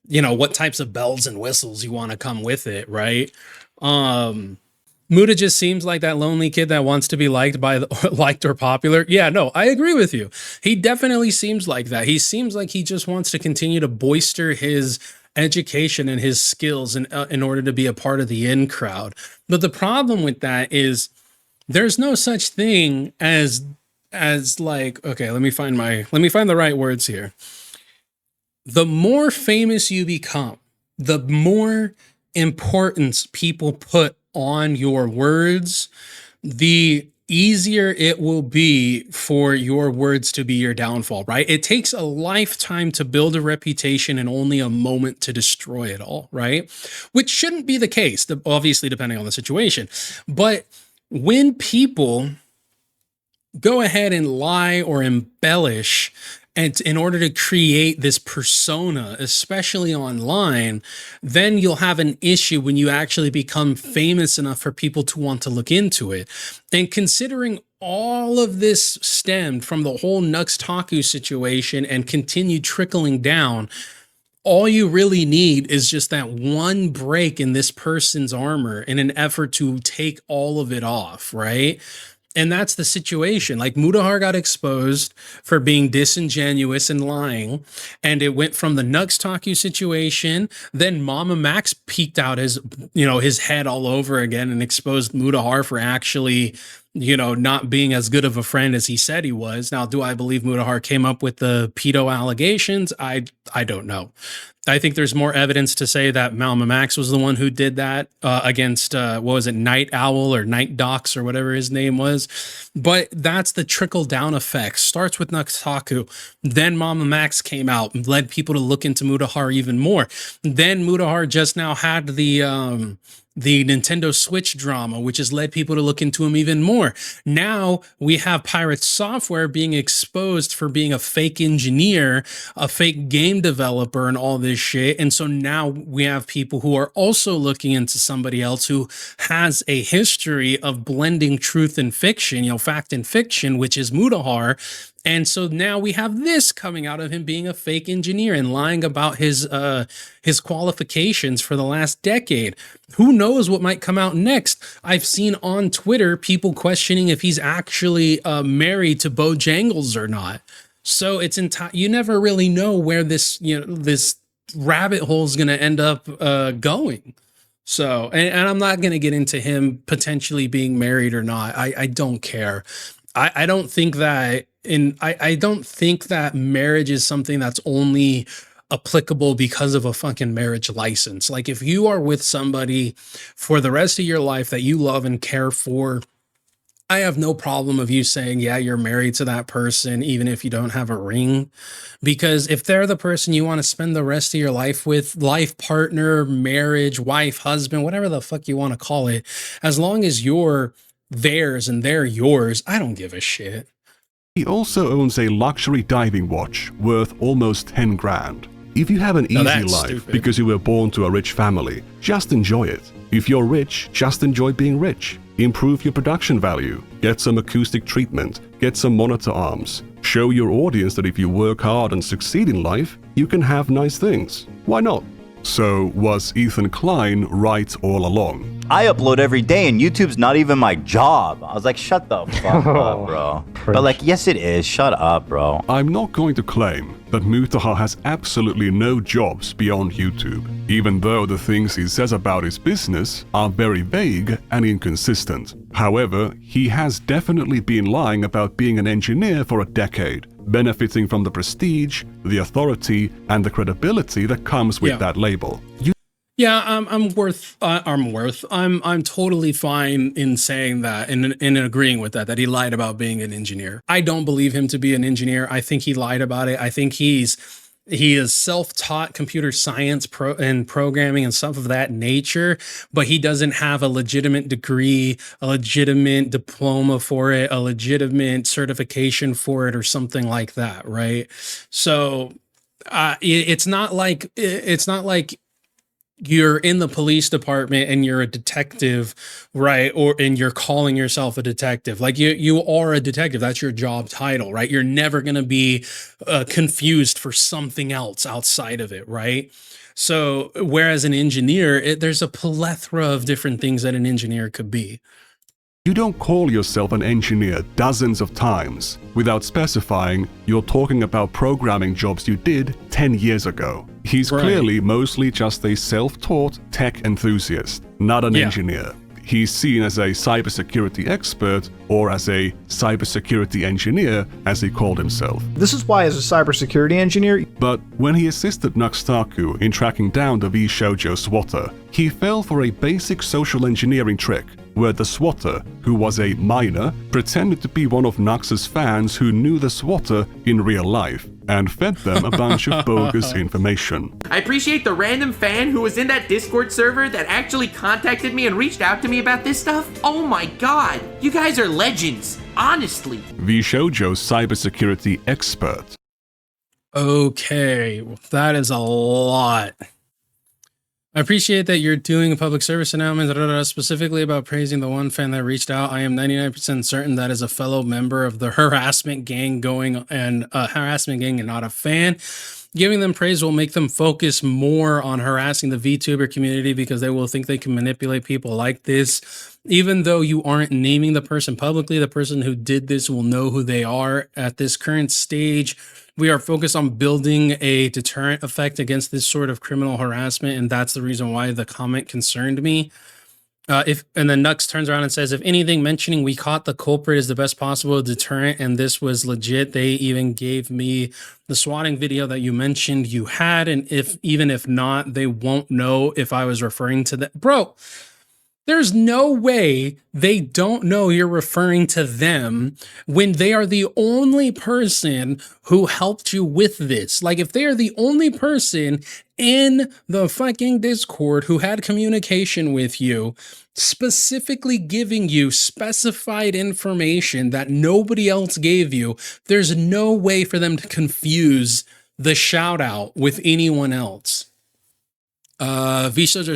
you know, what types of bells and whistles you want to come with it, right? Muta just seems like that lonely kid that wants to be liked or popular. Yeah, no, I agree with you. He definitely seems like that. He seems like he just wants to continue to bolster his education and his skills in order to be a part of the in crowd. But the problem with that is there's no such thing as like, okay, let me find the right words here. The more famous you become, the more importance people put on your words, the easier it will be for your words to be your downfall, right? It takes a lifetime to build a reputation and only a moment to destroy it all, right? Which shouldn't be the case, obviously, depending on the situation. But when people go ahead and lie or embellish, and in order to create this persona, especially online, then you'll have an issue when you actually become famous enough for people to want to look into it. And considering all of this stemmed from the whole Nuxtaku situation and continued trickling down, all you really need is just that one break in this person's armor in an effort to take all of it off, right? And that's the situation. Like, Mutahar got exposed for being disingenuous and lying, and it went from the Nuxtaku situation. Then Mama Max peeked out his head all over again and exposed Mutahar for actually, not being as good of a friend as he said he was. Now, do I believe Mutahar came up with the pedo allegations? I don't know. I think there's more evidence to say that Mama Max was the one who did that against, Night Owl or Night Docs or whatever his name was. But that's the trickle down effect. Starts with Nuxtaku. Then Mama Max came out and led people to look into Mutahar even more. Then Mutahar just now had the Nintendo Switch drama, which has led people to look into him even more. Now we have Pirate Software being exposed for being a fake engineer, a fake game developer, and all this shit. And so now we have people who are also looking into somebody else who has a history of blending truth and fiction, fact and fiction, which is Mutahar. And so now we have this coming out of him being a fake engineer and lying about his qualifications for the last decade. Who knows what might come out next? I've seen on Twitter people questioning if he's actually married to Bojangles or not. So it's you never really know where this rabbit hole is going to end up going. So, and I'm not going to get into him potentially being married or not. I don't care. I don't think that. I don't think that marriage is something that's only applicable because of a fucking marriage license. Like if you are with somebody for the rest of your life that you love and care for, I have no problem of you saying, yeah, you're married to that person, even if you don't have a ring. Because if they're the person you want to spend the rest of your life with, life partner, marriage, wife, husband, whatever the fuck you want to call it, as long as you're theirs and they're yours, I don't give a shit. He also owns a luxury diving watch worth almost 10 grand. If you have an easy life stupid. because you were born to a rich family, just enjoy it. If you're rich, just enjoy being rich. Improve your production value, get some acoustic treatment, get some monitor arms. Show your audience that if you work hard and succeed in life, you can have nice things. Why not? So, was Ethan Klein right all along? I upload every day and YouTube's not even my job. I was like, shut the fuck up, bro. But like, yes it is. Shut up, bro. I'm not going to claim that Mutahar has absolutely no jobs beyond YouTube, even though the things he says about his business are very vague and inconsistent. However, he has definitely been lying about being an engineer for a decade, benefiting from the prestige, the authority, and the credibility that comes with that label. Yeah, I'm totally fine in saying that and in agreeing with that he lied about being an engineer. I don't believe him to be an engineer. I think he lied about it. I think he is self-taught computer science and programming and stuff of that nature, but he doesn't have a legitimate degree, a legitimate diploma for it, a legitimate certification for it, or something like that, right? So it's not like you're in the police department and you're a detective, right? And you're calling yourself a detective. Like you are a detective. That's your job title, right? You're never going to be confused for something else outside of it, right? So whereas an engineer, there's a plethora of different things that an engineer could be. You don't call yourself an engineer dozens of times without specifying you're talking about programming jobs you did 10 years ago. He's clearly mostly just a self-taught tech enthusiast, not an engineer. He's seen as a cybersecurity expert or as a cybersecurity engineer, as he called himself. This is why, as a cybersecurity engineer... But when he assisted Nuxtaku in tracking down the V-Shoujo swatter, he fell for a basic social engineering trick, where the swatter, who was a minor, pretended to be one of Nux's fans who knew the swatter in real life, and fed them a bunch of bogus information. I appreciate the random fan who was in that Discord server that actually contacted me and reached out to me about this stuff. Oh my god, you guys are legends, honestly. V-Shoujo's cybersecurity expert. Okay, well, that is a lot. I appreciate that you're doing a public service announcement, specifically about praising the one fan that reached out. I am 99% certain that is a fellow member of the harassment gang and not a fan. Giving them praise will make them focus more on harassing the VTuber community because they will think they can manipulate people like this. Even though you aren't naming the person publicly, the person who did this will know who they are. At this current stage, we are focused on building a deterrent effect against this sort of criminal harassment, and that's the reason why the comment concerned me. And then Nux turns around and says, if anything, mentioning we caught the culprit is the best possible deterrent, and this was legit. They even gave me the swatting video that you mentioned you had, and even if not, they won't know if I was referring to that. Bro, there's no way they don't know you're referring to them when they are the only person who helped you with this. Like, if they are the only person in the fucking Discord who had communication with you, specifically giving you specified information that nobody else gave you, there's no way for them to confuse the shout out with anyone else. Vshows are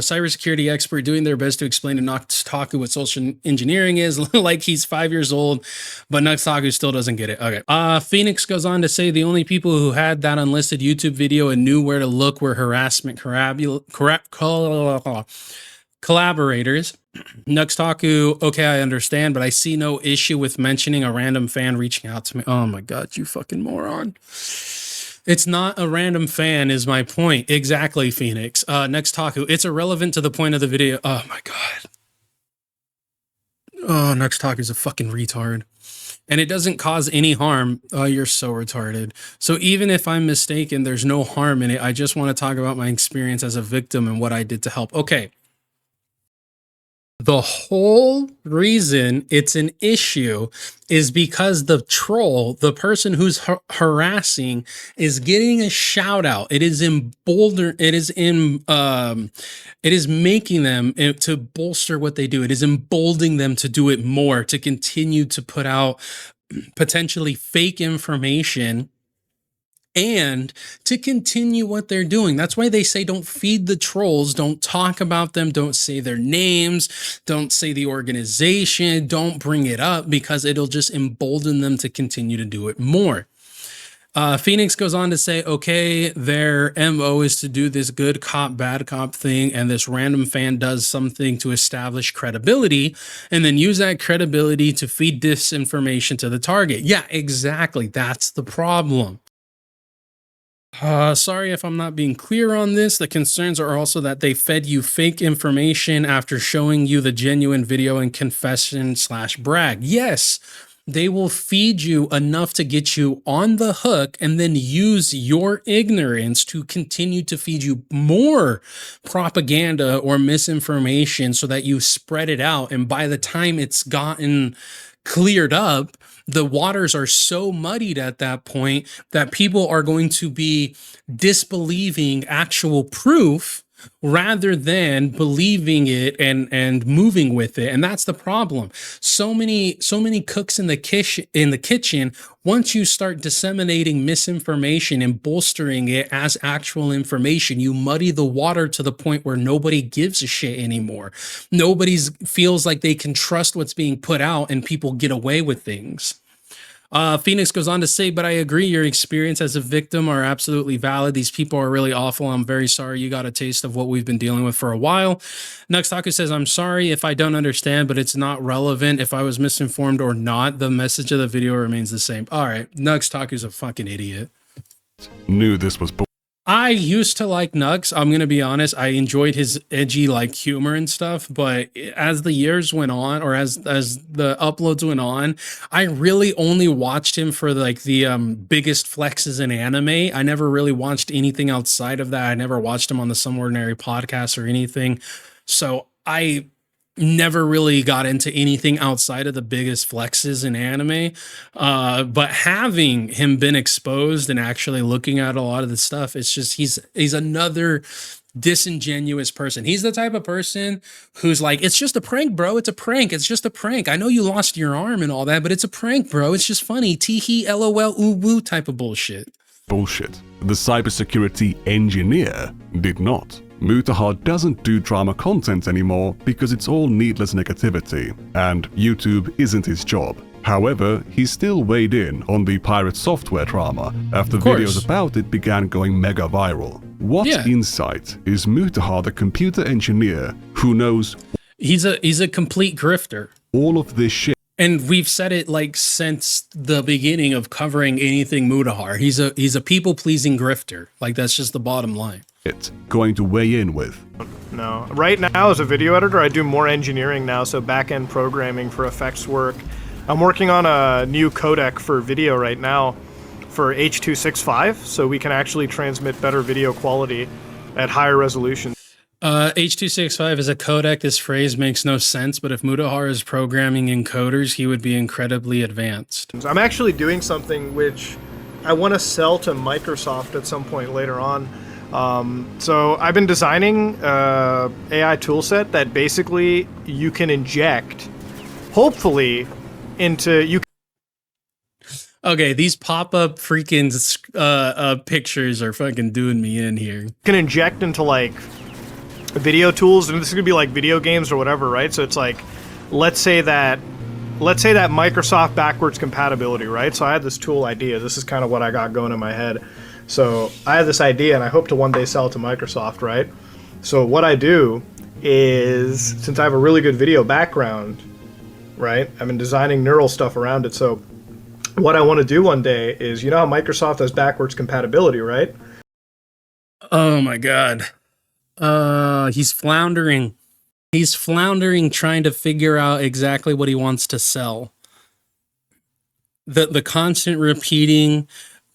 cybersecurity expert doing their best to explain to Nuxtaku what social engineering is, like he's 5 years old, but Nuxtaku still doesn't get it. Okay. Phoenix goes on to say the only people who had that unlisted YouTube video and knew where to look were harassment collaborators. Nuxtaku, okay, I understand, but I see no issue with mentioning a random fan reaching out to me. Oh my god, you fucking moron. It's not a random fan is my point. Exactly, Phoenix. Nuxtaku, it's irrelevant to the point of the video. Oh my god. Oh, Nuxtaku's a fucking retard. and it doesn't cause any harm. Oh, you're so retarded. So even if I'm mistaken, there's no harm in it. I just want to talk about my experience as a victim and what I did to help. Okay. The whole reason it's an issue is because the troll, the person who's harassing, is getting a shout out. It is making them to bolster what they do. It is emboldening them to do it more, to continue to put out potentially fake information and to continue what they're doing. That's why they say don't feed the trolls, don't talk about them, don't say their names, don't say the organization, don't bring it up, because it'll just embolden them to continue to do it more. Phoenix goes on to say, okay, their MO is to do this good cop, bad cop thing, and this random fan does something to establish credibility and then use that credibility to feed disinformation to the target. Yeah, exactly. That's the problem. Sorry if I'm not being clear on this. The concerns are also that they fed you fake information after showing you the genuine video and confession/brag. Yes, they will feed you enough to get you on the hook and then use your ignorance to continue to feed you more propaganda or misinformation so that you spread it out. And by the time it's gotten cleared up, the waters are so muddied at that point that people are going to be disbelieving actual proof rather than believing it and moving with it. And that's the problem. So many cooks in the kitchen, once you start disseminating misinformation and bolstering it as actual information, you muddy the water to the point where nobody gives a shit anymore. Nobody feels like they can trust what's being put out, and people get away with things. Phoenix goes on to say, but I agree, your experience as a victim are absolutely valid. These people are really awful. I'm very sorry you got a taste of what we've been dealing with for a while. Nuxtaku says, I'm sorry if I don't understand, but it's not relevant if I was misinformed or not. The message of the video remains the same. All right, Nuxtaku's a fucking idiot. Knew this was I used to like Nux. I'm going to be honest. I enjoyed his edgy like humor and stuff. But as the years went on, or as the uploads went on, I really only watched him for like the biggest flexes in anime. I never really watched anything outside of that. I never watched him on the Some Ordinary podcast or anything. So I never really got into anything outside of the biggest flexes in anime. But having him been exposed and actually looking at a lot of the stuff, it's just he's another disingenuous person. He's the type of person who's like, it's just a prank, bro. It's a prank. It's just a prank. I know you lost your arm and all that, but it's a prank, bro. It's just funny. Tee-hee, LOL, ooh-woo type of bullshit. Bullshit. The cybersecurity engineer did not. Mutahar doesn't do drama content anymore because it's all needless negativity, and YouTube isn't his job. However, he still weighed in on the pirate software drama after videos about it began going mega viral. What insight is Mutahar the computer engineer who knows he's a complete grifter. All of this shit? And we've said it like since the beginning of covering anything Mutahar. He's a people-pleasing grifter. Like, that's just the bottom line. Going to weigh in with? No. Right now, as a video editor, I do more engineering now, so back-end programming for effects work. I'm working on a new codec for video right now for H.265, so we can actually transmit better video quality at higher resolution. H.265 is a codec. This phrase makes no sense, but if Mutahar is programming encoders, he would be incredibly advanced. I'm actually doing something which I want to sell to Microsoft at some point later on. So I've been designing AI toolset that basically you can inject, hopefully, into Okay, these pop-up freaking pictures are fucking doing me in here. You can inject into like video tools, and this is gonna be like video games or whatever, right? So it's like, let's say that Microsoft backwards compatibility, right? So I had this tool idea. This is kind of what I got going in my head. So I have this idea, and I hope to one day sell it to Microsoft, right? So what I do is, since I have a really good video background, right? I've been designing neural stuff around it. So what I want to do one day is, you know how Microsoft has backwards compatibility, right? Oh my God. He's floundering. He's floundering trying to figure out exactly what he wants to sell. the constant repeating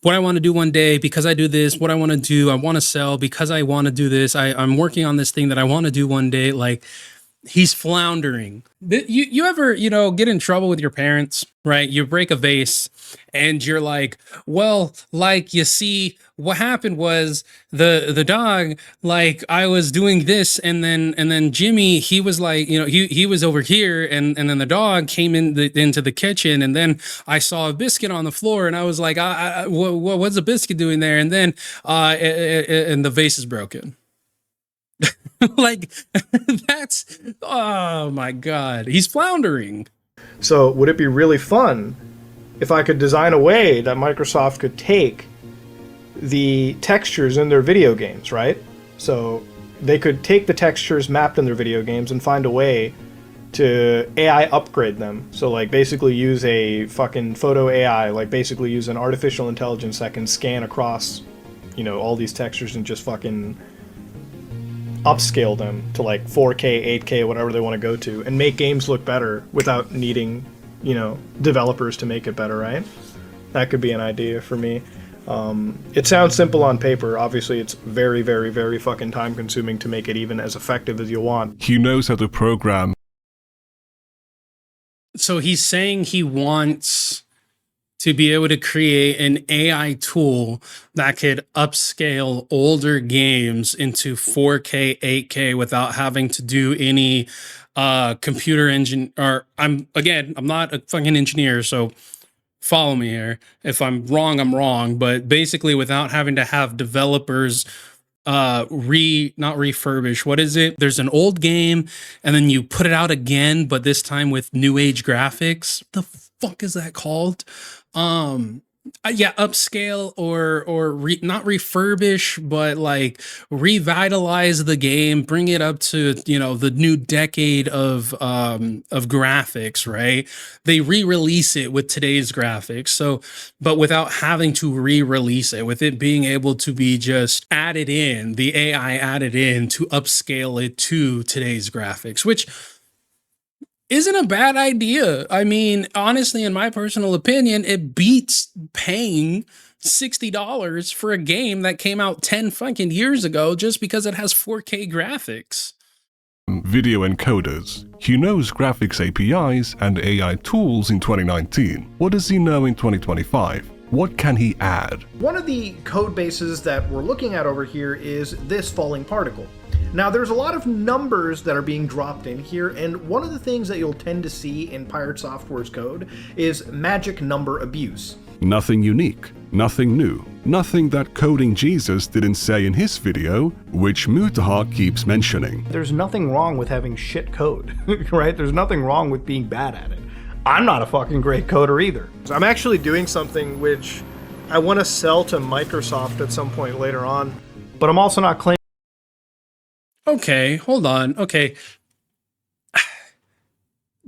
what I want to do one day because I do this, what I want to do, I want to sell because I want to do this. I'm working on this thing that I want to do one day. Like, he's floundering. You ever, get in trouble with your parents, right? You break a vase and you're like, well, like, you see, what happened was the dog, like, I was doing this and then Jimmy, he was like, he was over here and then the dog came into the kitchen and then I saw a biscuit on the floor and I was like, what's a biscuit doing there? And then and the vase is broken. Like, that's, oh my God, he's floundering. So would it be really fun if I could design a way that Microsoft could take the textures in their video games, right? So they could take the textures mapped in their video games and find a way to AI upgrade them. So like basically use a fucking photo AI, like basically use an artificial intelligence that can scan across, all these textures and just fucking upscale them to like 4K, 8K, whatever they want to go to, and make games look better without needing, developers to make it better, right? That could be an idea for me. It sounds simple on paper. Obviously, it's very, very, very fucking time consuming to make it even as effective as you want. He knows how to program. So he's saying he wants to be able to create an AI tool that could upscale older games into 4K, 8K without having to do any computer engine. Or I'm not a fucking engineer, so follow me here. If I'm wrong, I'm wrong. But basically, without having to have developers not refurbish. What is it? There's an old game, and then you put it out again, but this time with new age graphics. The fuck is that called? Upscale or not refurbish, but like revitalize the game, bring it up to, the new decade of graphics, right? They re-release it with today's graphics. So, but without having to re-release it, with it being able to be just added in, the AI added in to upscale it to today's graphics, which isn't a bad idea. I mean, honestly, in my personal opinion, it beats paying $60 for a game that came out 10 fucking years ago just because it has 4K graphics. Video encoders. He knows graphics APIs and AI tools in 2019. What does he know in 2025? What can he add? One of the code bases that we're looking at over here is this falling particle. Now, there's a lot of numbers that are being dropped in here, and one of the things that you'll tend to see in Pirate Software's code is magic number abuse. Nothing unique, nothing new, nothing that Coding Jesus didn't say in his video, which Mutahar keeps mentioning. There's nothing wrong with having shit code, right? There's nothing wrong with being bad at it. I'm not a fucking great coder either. So I'm actually doing something which I want to sell to Microsoft at some point later on, but I'm also not claiming. Okay, hold on. Okay.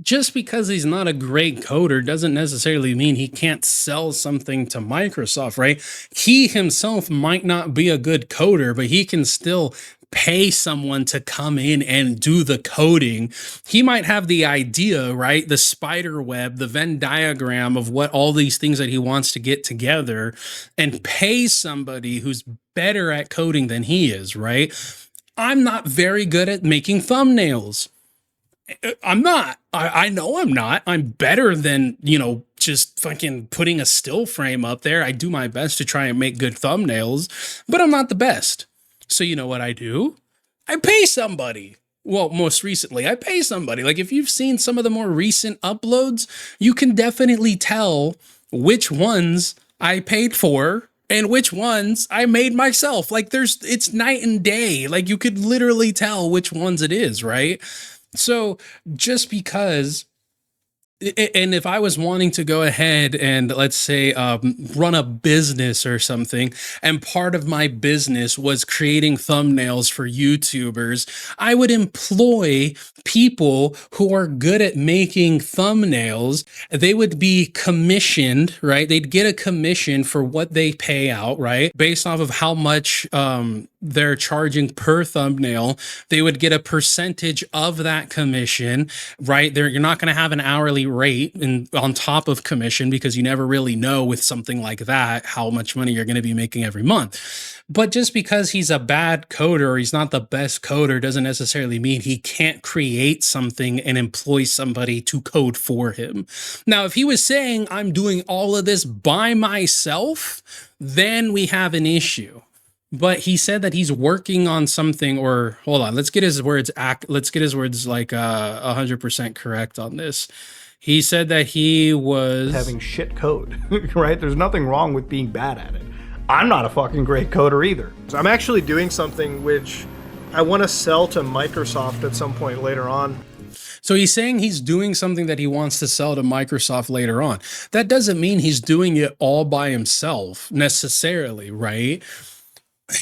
Just because he's not a great coder doesn't necessarily mean he can't sell something to Microsoft, right? He himself might not be a good coder, but he can still pay someone to come in and do the coding. He might have the idea, right? The spider web, the Venn diagram of what all these things that he wants to get together, and pay somebody who's better at coding than he is, right? I'm not very good at making thumbnails. I'm not. I know I'm not. I'm better than, just fucking putting a still frame up there. I do my best to try and make good thumbnails, but I'm not the best. So you know what I do? I pay somebody. Well, most recently, I pay somebody. Like, if you've seen some of the more recent uploads, you can definitely tell which ones I paid for and which ones I made myself. Like, it's night and day. Like, you could literally tell which ones it is, right? So just because, and if I was wanting to go ahead and, let's say, run a business or something, and part of my business was creating thumbnails for YouTubers, I would employ people who are good at making thumbnails. They would be commissioned, right? They'd get a commission for what they pay out, right? Based off of how much they're charging per thumbnail. They would get a percentage of that commission, right? You're not going to have an hourly rate on top of commission, because you never really know with something like that how much money you're going to be making every month. But just because he's a bad coder or he's not the best coder doesn't necessarily mean he can't create something and employ somebody to code for him. Now, if he was saying, I'm doing all of this by myself, then we have an issue. But he said that he's working on something, or hold on, let's get his words like 100% correct on this. He said that he was having shit code, right? There's nothing wrong with being bad at it. I'm not a fucking great coder either. I'm actually doing something which I want to sell to Microsoft at some point later on. So he's saying he's doing something that he wants to sell to Microsoft later on. That doesn't mean he's doing it all by himself necessarily, right?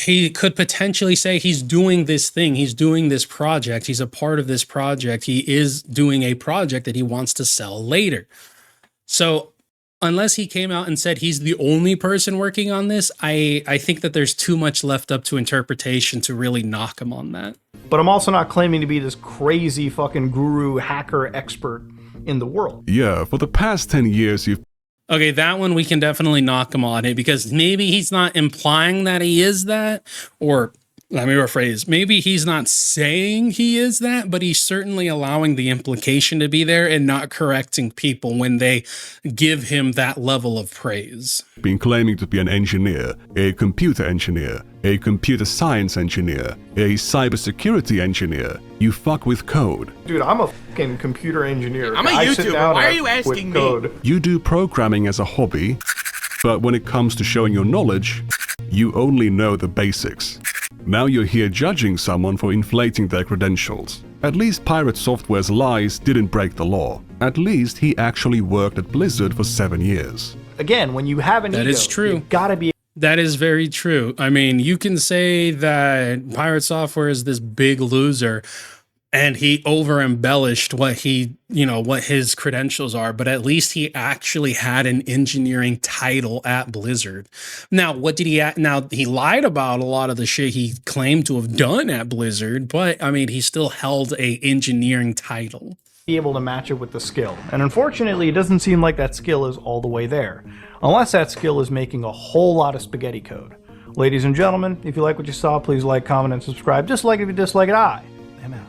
He could potentially say he's doing this thing, he's doing this project, he's a part of this project, he is doing a project that he wants to sell later. So unless he came out and said he's the only person working on this, I think that there's too much left up to interpretation to really knock him on that. But I'm also not claiming to be this crazy fucking guru hacker expert in the world. Yeah, for the past 10 years you've... Okay, that one we can definitely knock him on it, because maybe he's not implying that he is that, or let me rephrase, maybe he's not saying he is that, but he's certainly allowing the implication to be there and not correcting people when they give him that level of praise. Been claiming to be an engineer, a computer engineer, a computer science engineer, a cybersecurity engineer. You fuck with code. Dude, I'm a fucking computer engineer. I'm a YouTuber. Why are you asking me? You do programming as a hobby, but when it comes to showing your knowledge, you only know the basics. Now you're here judging someone for inflating their credentials. At least Pirate Software's lies didn't break the law. At least he actually worked at Blizzard for 7 years. Again, when you have an ego, that is true. You gotta be... That is very true. I mean, you can say that Pirate Software is this big loser and he over embellished what his credentials are, but at least he actually had an engineering title at Blizzard. Now, what did he now he lied about a lot of the shit he claimed to have done at Blizzard, but I mean, he still held a engineering title. Be able to match it with the skill. And unfortunately, it doesn't seem like that skill is all the way there, unless that skill is making a whole lot of spaghetti code. Ladies and gentlemen, if you like what you saw, please like, comment, and subscribe. Dislike if you dislike it. I am out.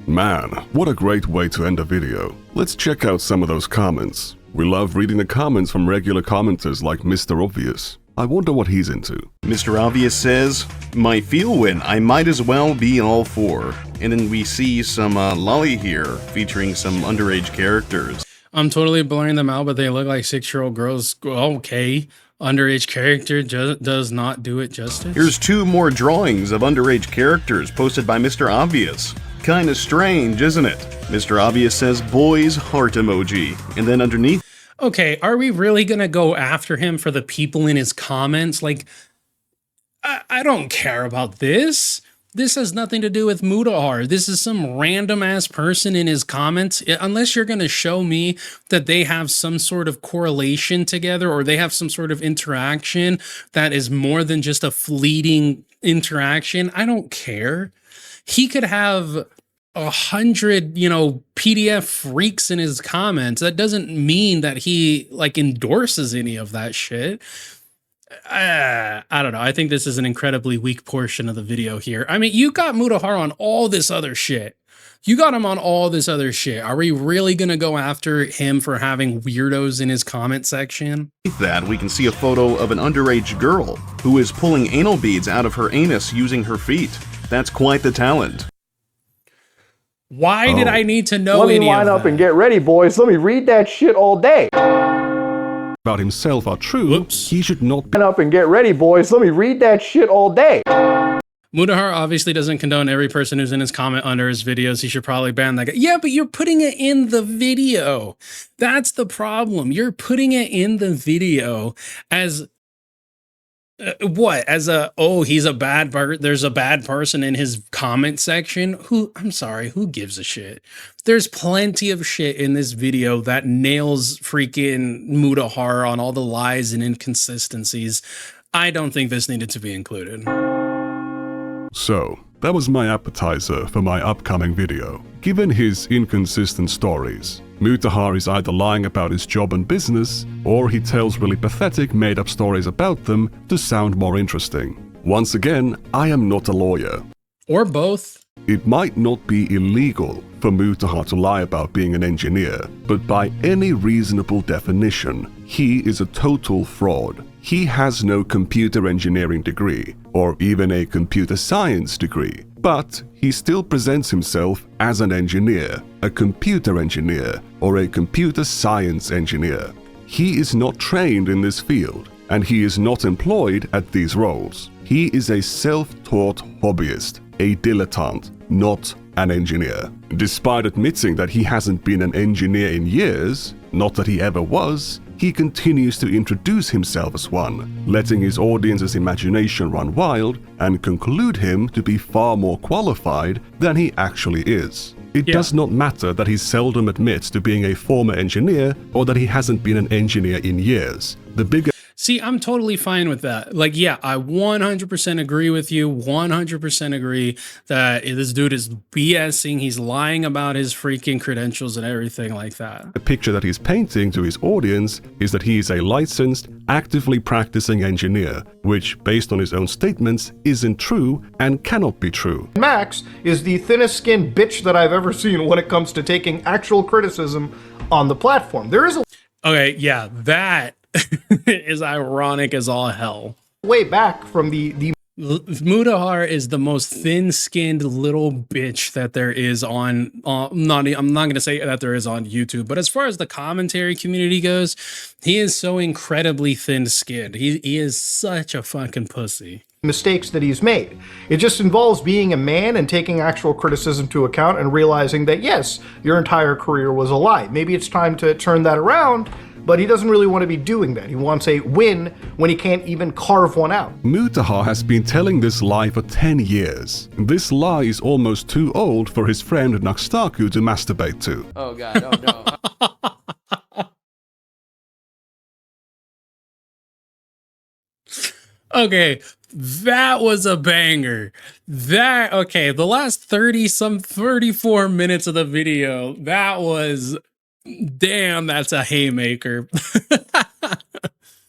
Man, what a great way to end a video. Let's check out some of those comments. We love reading the comments from regular commenters like Mr. Obvious. I wonder what he's into. Mr. Obvious says, my feel win, I might as well be all for. And then we see some Lolli here, featuring some underage characters. I'm totally blurring them out, but they look like 6-year-old girls. Okay, underage character does not do it justice. Here's 2 more drawings of underage characters posted by Mr. Obvious. Kinda strange, isn't it? Mr. Obvious says, boys, heart emoji. And then underneath... Okay, are we really gonna go after him for the people in his comments? Like, I don't care about this. This has nothing to do with Mutahar. This is some random ass person in his comments. Unless you're gonna show me that they have some sort of correlation together or they have some sort of interaction that is more than just a fleeting interaction, I don't care. He could have 100, PDF freaks in his comments. That doesn't mean that he endorses any of that shit. I don't know. I think this is an incredibly weak portion of the video here. I mean, you got Mutahar on all this other shit. You got him on all this other shit. Are we really going to go after him for having weirdos in his comment section? With that, we can see a photo of an underage girl who is pulling anal beads out of her anus using her feet. That's quite the talent. Why did I need to know any of that? Let me line up and get ready, boys. Let me read that shit all day. About himself are true, he should not line up and get ready, boys. Let me read that shit all day. Mutahar obviously doesn't condone every person who's in his comment under his videos. He should probably ban that guy. Yeah, but you're putting it in the video. That's the problem. You're putting it in the video as... As he's a bad there's a bad person in his comment section. I'm sorry, who gives a shit? There's plenty of shit in this video that nails freaking Mutahar on all the lies and inconsistencies. I don't think this needed to be included. So, that was my appetizer for my upcoming video. Given his inconsistent stories, Mutahar is either lying about his job and business, or he tells really pathetic made-up stories about them to sound more interesting. Once again, I am not a lawyer. Or both. It might not be illegal for Mutahar to lie about being an engineer, but by any reasonable definition, he is a total fraud. He has no computer engineering degree, or even a computer science degree, but he still presents himself as an engineer, a computer engineer, or a computer science engineer. He is not trained in this field, and he is not employed at these roles. He is a self-taught hobbyist, a dilettante, not an engineer. Despite admitting that he hasn't been an engineer in years, not that he ever was, he continues to introduce himself as one, letting his audience's imagination run wild and conclude him to be far more qualified than he actually is. It does not matter that he seldom admits to being a former engineer or that he hasn't been an engineer in years. The bigger See, I'm totally fine with that. Like, yeah, I 100% agree with you. 100% agree that this dude is BSing. He's lying about his freaking credentials and everything like that. The picture that he's painting to his audience is that he is a licensed, actively practicing engineer, which, based on his own statements, isn't true and cannot be true. Max is the thinnest skinned bitch that I've ever seen when it comes to taking actual criticism on the platform. There is a Okay, yeah, that is ironic as all hell. Way back from the Mutahar is the most thin-skinned little bitch that there is on I'm not going to say that there is on YouTube, but as far as the commentary community goes, he is so incredibly thin-skinned. He is such a fucking pussy. Mistakes that he's made. It just involves being a man and taking actual criticism to account and realizing that yes, your entire career was a lie. Maybe it's time to turn that around. But he doesn't really want to be doing that. He wants a win when he can't even carve one out. Mutahar has been telling this lie for 10 years. This lie is almost too old for his friend Nakstaku to masturbate to. Oh god, oh no. Okay, that was a banger. Okay, the last 34 minutes of the video, that was... Damn, that's a haymaker.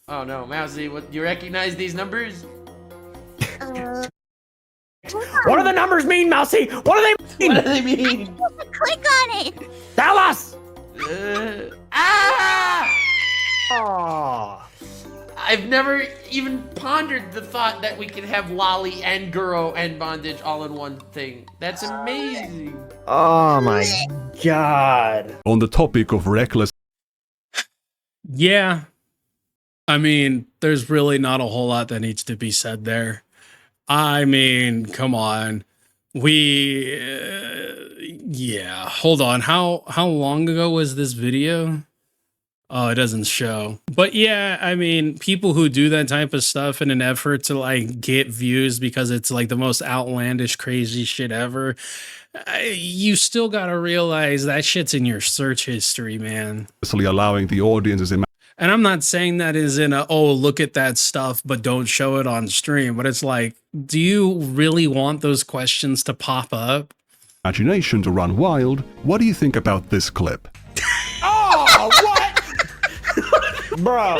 Oh no, Mousy, what, you recognize these numbers? What do the numbers mean, Mousy? What do they mean? What do they mean? Click on it. Tell us! Oh. I've never even pondered the thought that we could have Lolli and Guro and Bondage all in one thing. That's amazing. Oh my god. On the topic of reckless... Yeah. I mean, there's really not a whole lot that needs to be said there. I mean, come on. Yeah, hold on. How long ago was this video? Oh, it doesn't show. But yeah, I mean, people who do that type of stuff in an effort to like get views because it's like the most outlandish, crazy shit ever, you still gotta realize that shit's in your search history, man. Allowing the audience's and I'm not saying that is in a, oh, look at that stuff, but don't show it on stream. But it's like, do you really want those questions to pop up? Imagination to run wild. What do you think about this clip? Oh, what? Bro.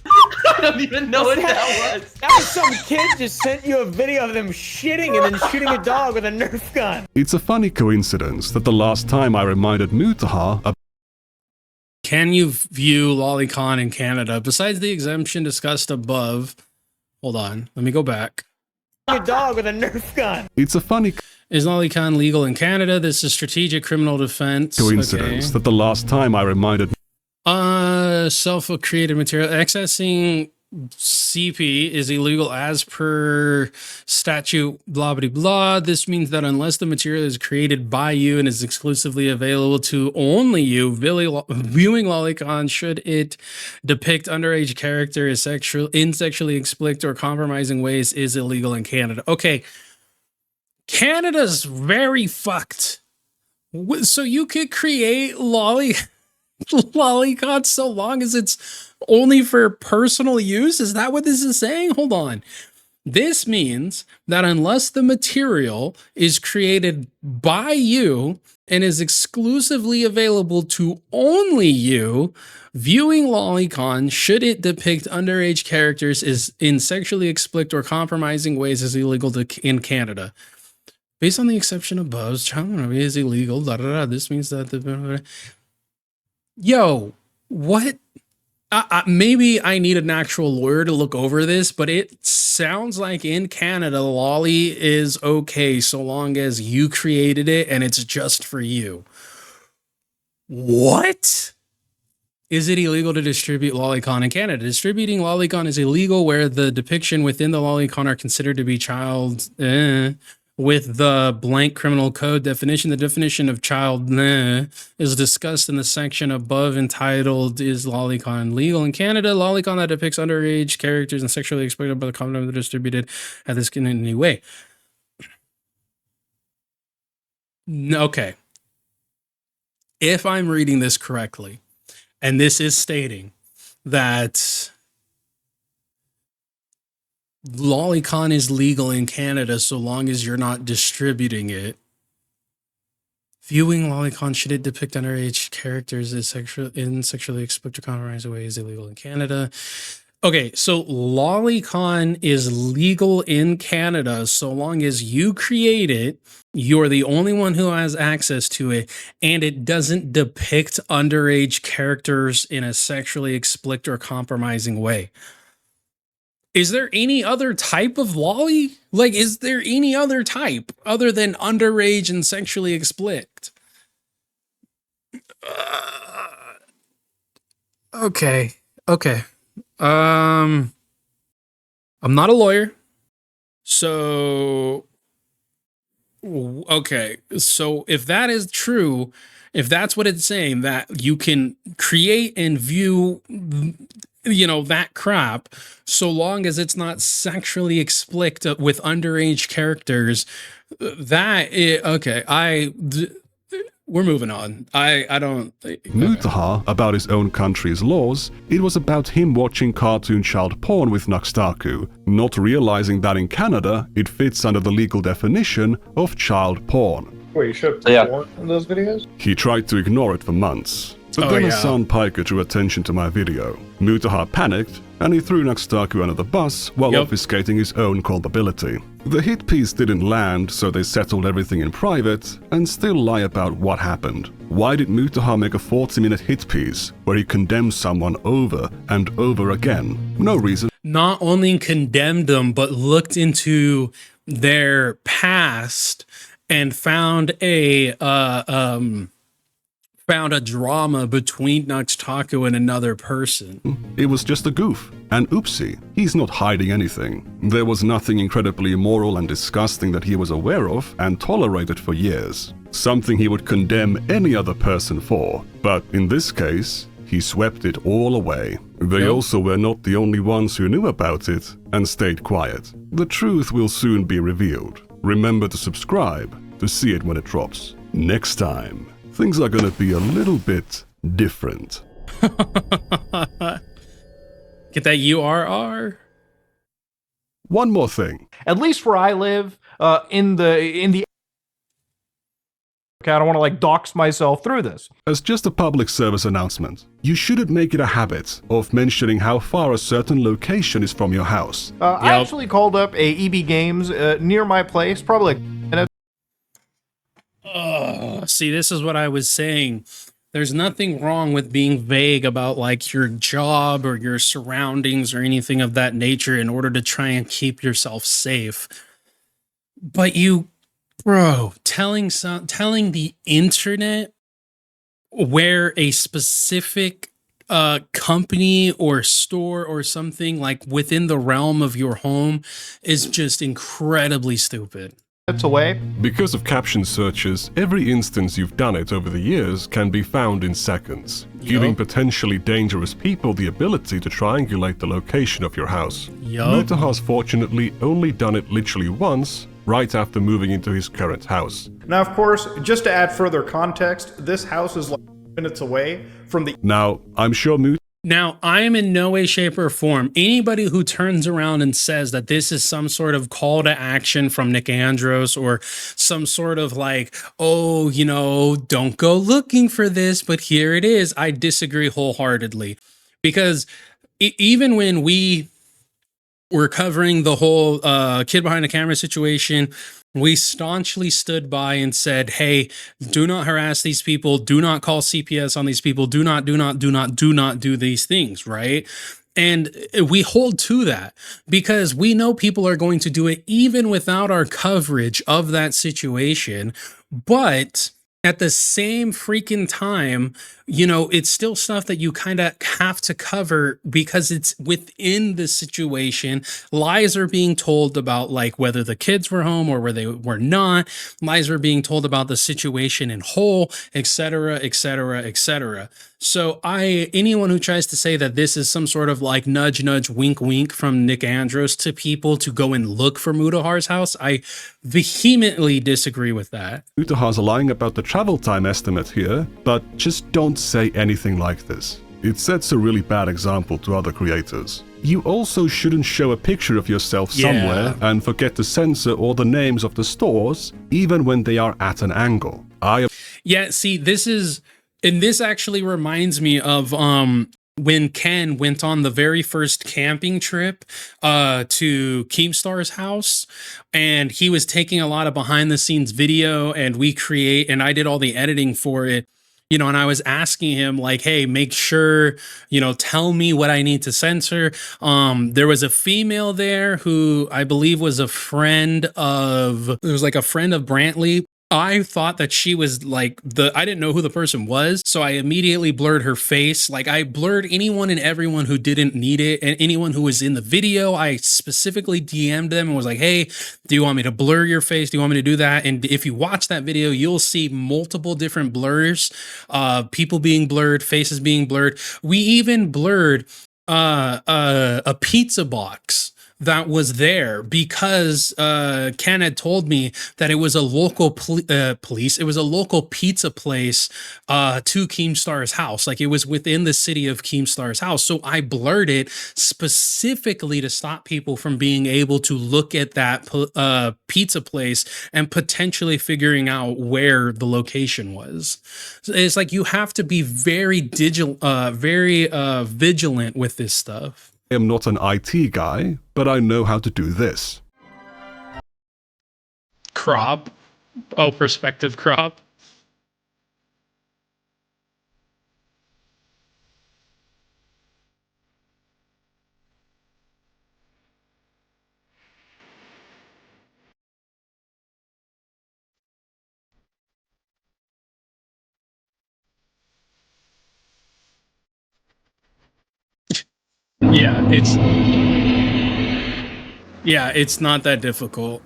I don't even know what that was. That was some kid just sent you a video of them shitting and then shooting a dog with a Nerf gun. It's a funny coincidence that the last time I reminded Mutahar of... Can you view lolicon in Canada besides the exemption discussed above? Hold on, let me go back. A dog with a Nerf gun. It's a funny... Is lolicon legal in Canada? This is strategic criminal defense. Coincidence that the last time I reminded... Self-created material. Accessing CP is illegal as per statute, blah, blah, blah. This means that unless the material is created by you and is exclusively available to only you, viewing lolicon, should it depict underage character in sexually explicit or compromising ways, is illegal in Canada. Okay. Canada's very fucked. So you could create lolicon so long as it's only for personal use? Is that what this is saying? Hold on. This means that unless the material is created by you and is exclusively available to only you, viewing lolicon, should it depict underage characters is in sexually explicit or compromising ways, is illegal in Canada. Based on the exception above, child pornography is illegal. This means that the yo, what? Maybe I need an actual lawyer to look over this, but it sounds like in Canada, Lolli is okay so long as you created it and it's just for you. What? Is it illegal to distribute lolicon in Canada? Distributing lolicon is illegal where the depiction within the lolicon are considered to be child. With the blank criminal code definition, the definition of child is discussed in the section above entitled "Is lolicon legal in Canada?" Lolicon that depicts underage characters and sexually exploited by the content distributed at this in any way. Okay. If I'm reading this correctly, and this is stating that lolicon is legal in Canada so long as you're not distributing it. Viewing lolicon, should it depict underage characters in sexually explicit or compromising ways, is illegal in Canada. Okay, so lolicon is legal in Canada so long as you create it, you're the only one who has access to it, and it doesn't depict underage characters in a sexually explicit or compromising way. Is there any other type of lolly? Like, is there any other type other than underage and sexually explicit? Okay. I'm not a lawyer. So, okay. So if that is true, if that's what it's saying, that you can create and view, you know, that crap, so long as it's not sexually explicit with underage characters, that is, okay, we're moving on. I don't... Mutahar, about his own country's laws, it was about him watching cartoon child porn with Nuxtaku, not realizing that in Canada, it fits under the legal definition of child porn. Wait, you showed porn in those videos? He tried to ignore it for months. But then Hassan Piker drew attention to my video. Mutahar panicked, and he threw Nuxtaku under the bus while obfuscating his own culpability. The hit piece didn't land, so they settled everything in private, and still lie about what happened. Why did Mutahar make a 40-minute hit piece where he condemned someone over and over again? No reason. Not only condemned them, but looked into their past and found a drama between Nuxtaku and another person. It was just a goof. And oopsie, he's not hiding anything. There was nothing incredibly immoral and disgusting that he was aware of and tolerated for years. Something he would condemn any other person for. But in this case, he swept it all away. They also were not the only ones who knew about it and stayed quiet. The truth will soon be revealed. Remember to subscribe to see it when it drops. Next time, things are gonna be a little bit different. Get that URR? One more thing. At least where I live, in the okay, I don't want to like dox myself through this. As just a public service announcement, you shouldn't make it a habit of mentioning how far a certain location is from your house. I actually called up a EB Games near my place, probably like minutes. See, this is what I was saying. There's nothing wrong with being vague about like your job or your surroundings or anything of that nature in order to try and keep yourself safe. But you, bro, telling the internet where a specific company or store or something like within the realm of your home is just incredibly stupid. Away. Because of caption searches, every instance you've done it over the years can be found in seconds, giving potentially dangerous people the ability to triangulate the location of your house. Muta has fortunately only done it literally once, right after moving into his current house. Now, of course, just to add further context, this house is like minutes away from the... Now, I'm sure Muta Now, I am in no way, shape, or form. Anybody who turns around and says that this is some sort of call to action from nickandros or some sort of like, oh, you know, don't go looking for this, but here it is, I disagree wholeheartedly. Because even when we were covering the whole kid behind the camera situation, we staunchly stood by and said, hey, do not harass these people. Do not call CPS on these people. Do not do these things, right? And we hold to that because we know people are going to do it even without our coverage of that situation. But at the same freaking time, you know, it's still stuff that you kind of have to cover because it's within the situation. Lies are being told about like whether the kids were home or where they were not. Lies are being told about the situation in whole, etc., etc., etc. So anyone who tries to say that this is some sort of like nudge, wink, wink from nickandros to people to go and look for Mutahar's house, I vehemently disagree with that. Mutahars are lying about the travel time estimate here, but just don't say anything like this. It sets a really bad example to other creators. You also shouldn't show a picture of yourself somewhere and forget to censor all the names of the stores, even when they are at an angle. Yeah, see, this actually reminds me of when Ken went on the very first camping trip to Keemstar's house, and he was taking a lot of behind the scenes video, and I did all the editing for it. You know, and I was asking him like, hey, make sure, you know, tell me what I need to censor. There was a female there who I believe was a friend of Brantley. I thought that she was like I didn't know who the person was. So I immediately blurred her face. Like I blurred anyone and everyone who didn't need it. And anyone who was in the video, I specifically DM'd them and was like, hey, do you want me to blur your face? Do you want me to do that? And if you watch that video, you'll see multiple different blurs, people being blurred, faces being blurred. We even blurred a pizza box that was there because Ken had told me that it was a local it was a local pizza place to Keemstar's house. Like it was within the city of Keemstar's house. So I blurred it specifically to stop people from being able to look at that pizza place and potentially figuring out where the location was. So it's like you have to be very vigilant with this stuff. I am not an IT guy, but I know how to do this. Crop? Oh, perspective crop? It's not that difficult.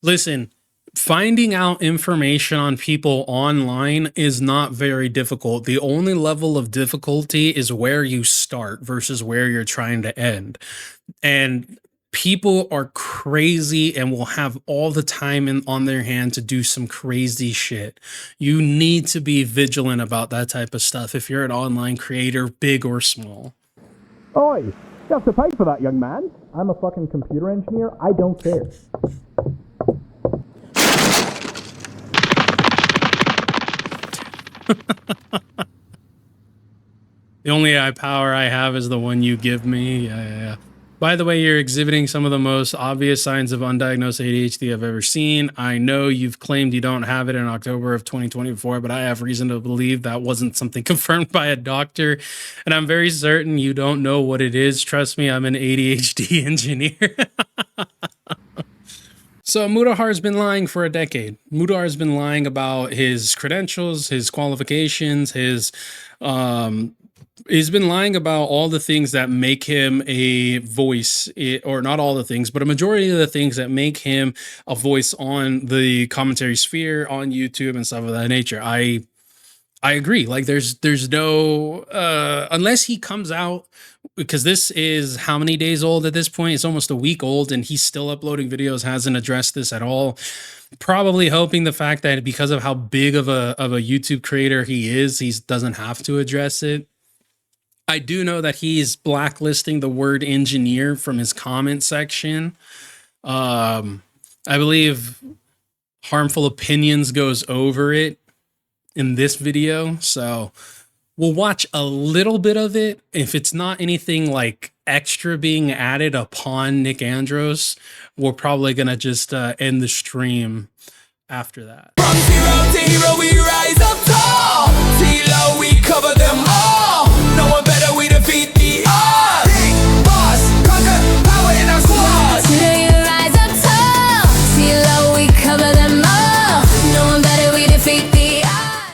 Listen, finding out information on people online is not very difficult. The only level of difficulty is where you start versus where you're trying to end. And people are crazy and will have all the time on their hand to do some crazy shit. You need to be vigilant about that type of stuff if you're an online creator, big or small. Oi, you have to pay for that, young man. I'm a fucking computer engineer. I don't care. The only eye power I have is the one you give me. Yeah. By the way, you're exhibiting some of the most obvious signs of undiagnosed ADHD I've ever seen. I know you've claimed you don't have it in October of 2024, but I have reason to believe that wasn't something confirmed by a doctor. And I'm very certain you don't know what it is. Trust me, I'm an ADHD engineer. So Mutahar's been lying for a decade. Mutahar's been lying about his credentials, his qualifications, he's been lying about all the things that make him a voice, or not all the things, but a majority of the things that make him a voice on the commentary sphere, on YouTube and stuff of that nature. I agree. Like there's no, unless he comes out, because this is how many days old at this point? It's almost a week old and he's still uploading videos, hasn't addressed this at all. Probably hoping the fact that because of how big of a YouTube creator he is, he doesn't have to address it. I do know that he's blacklisting the word engineer from his comment section. I believe harmful opinions goes over it in this video, so we'll watch a little bit of it. If it's not anything like extra being added upon nickandros, we're probably gonna just end the stream after that. From zero to hero, we rise up tall. T-Lo, we cover them all. No one better.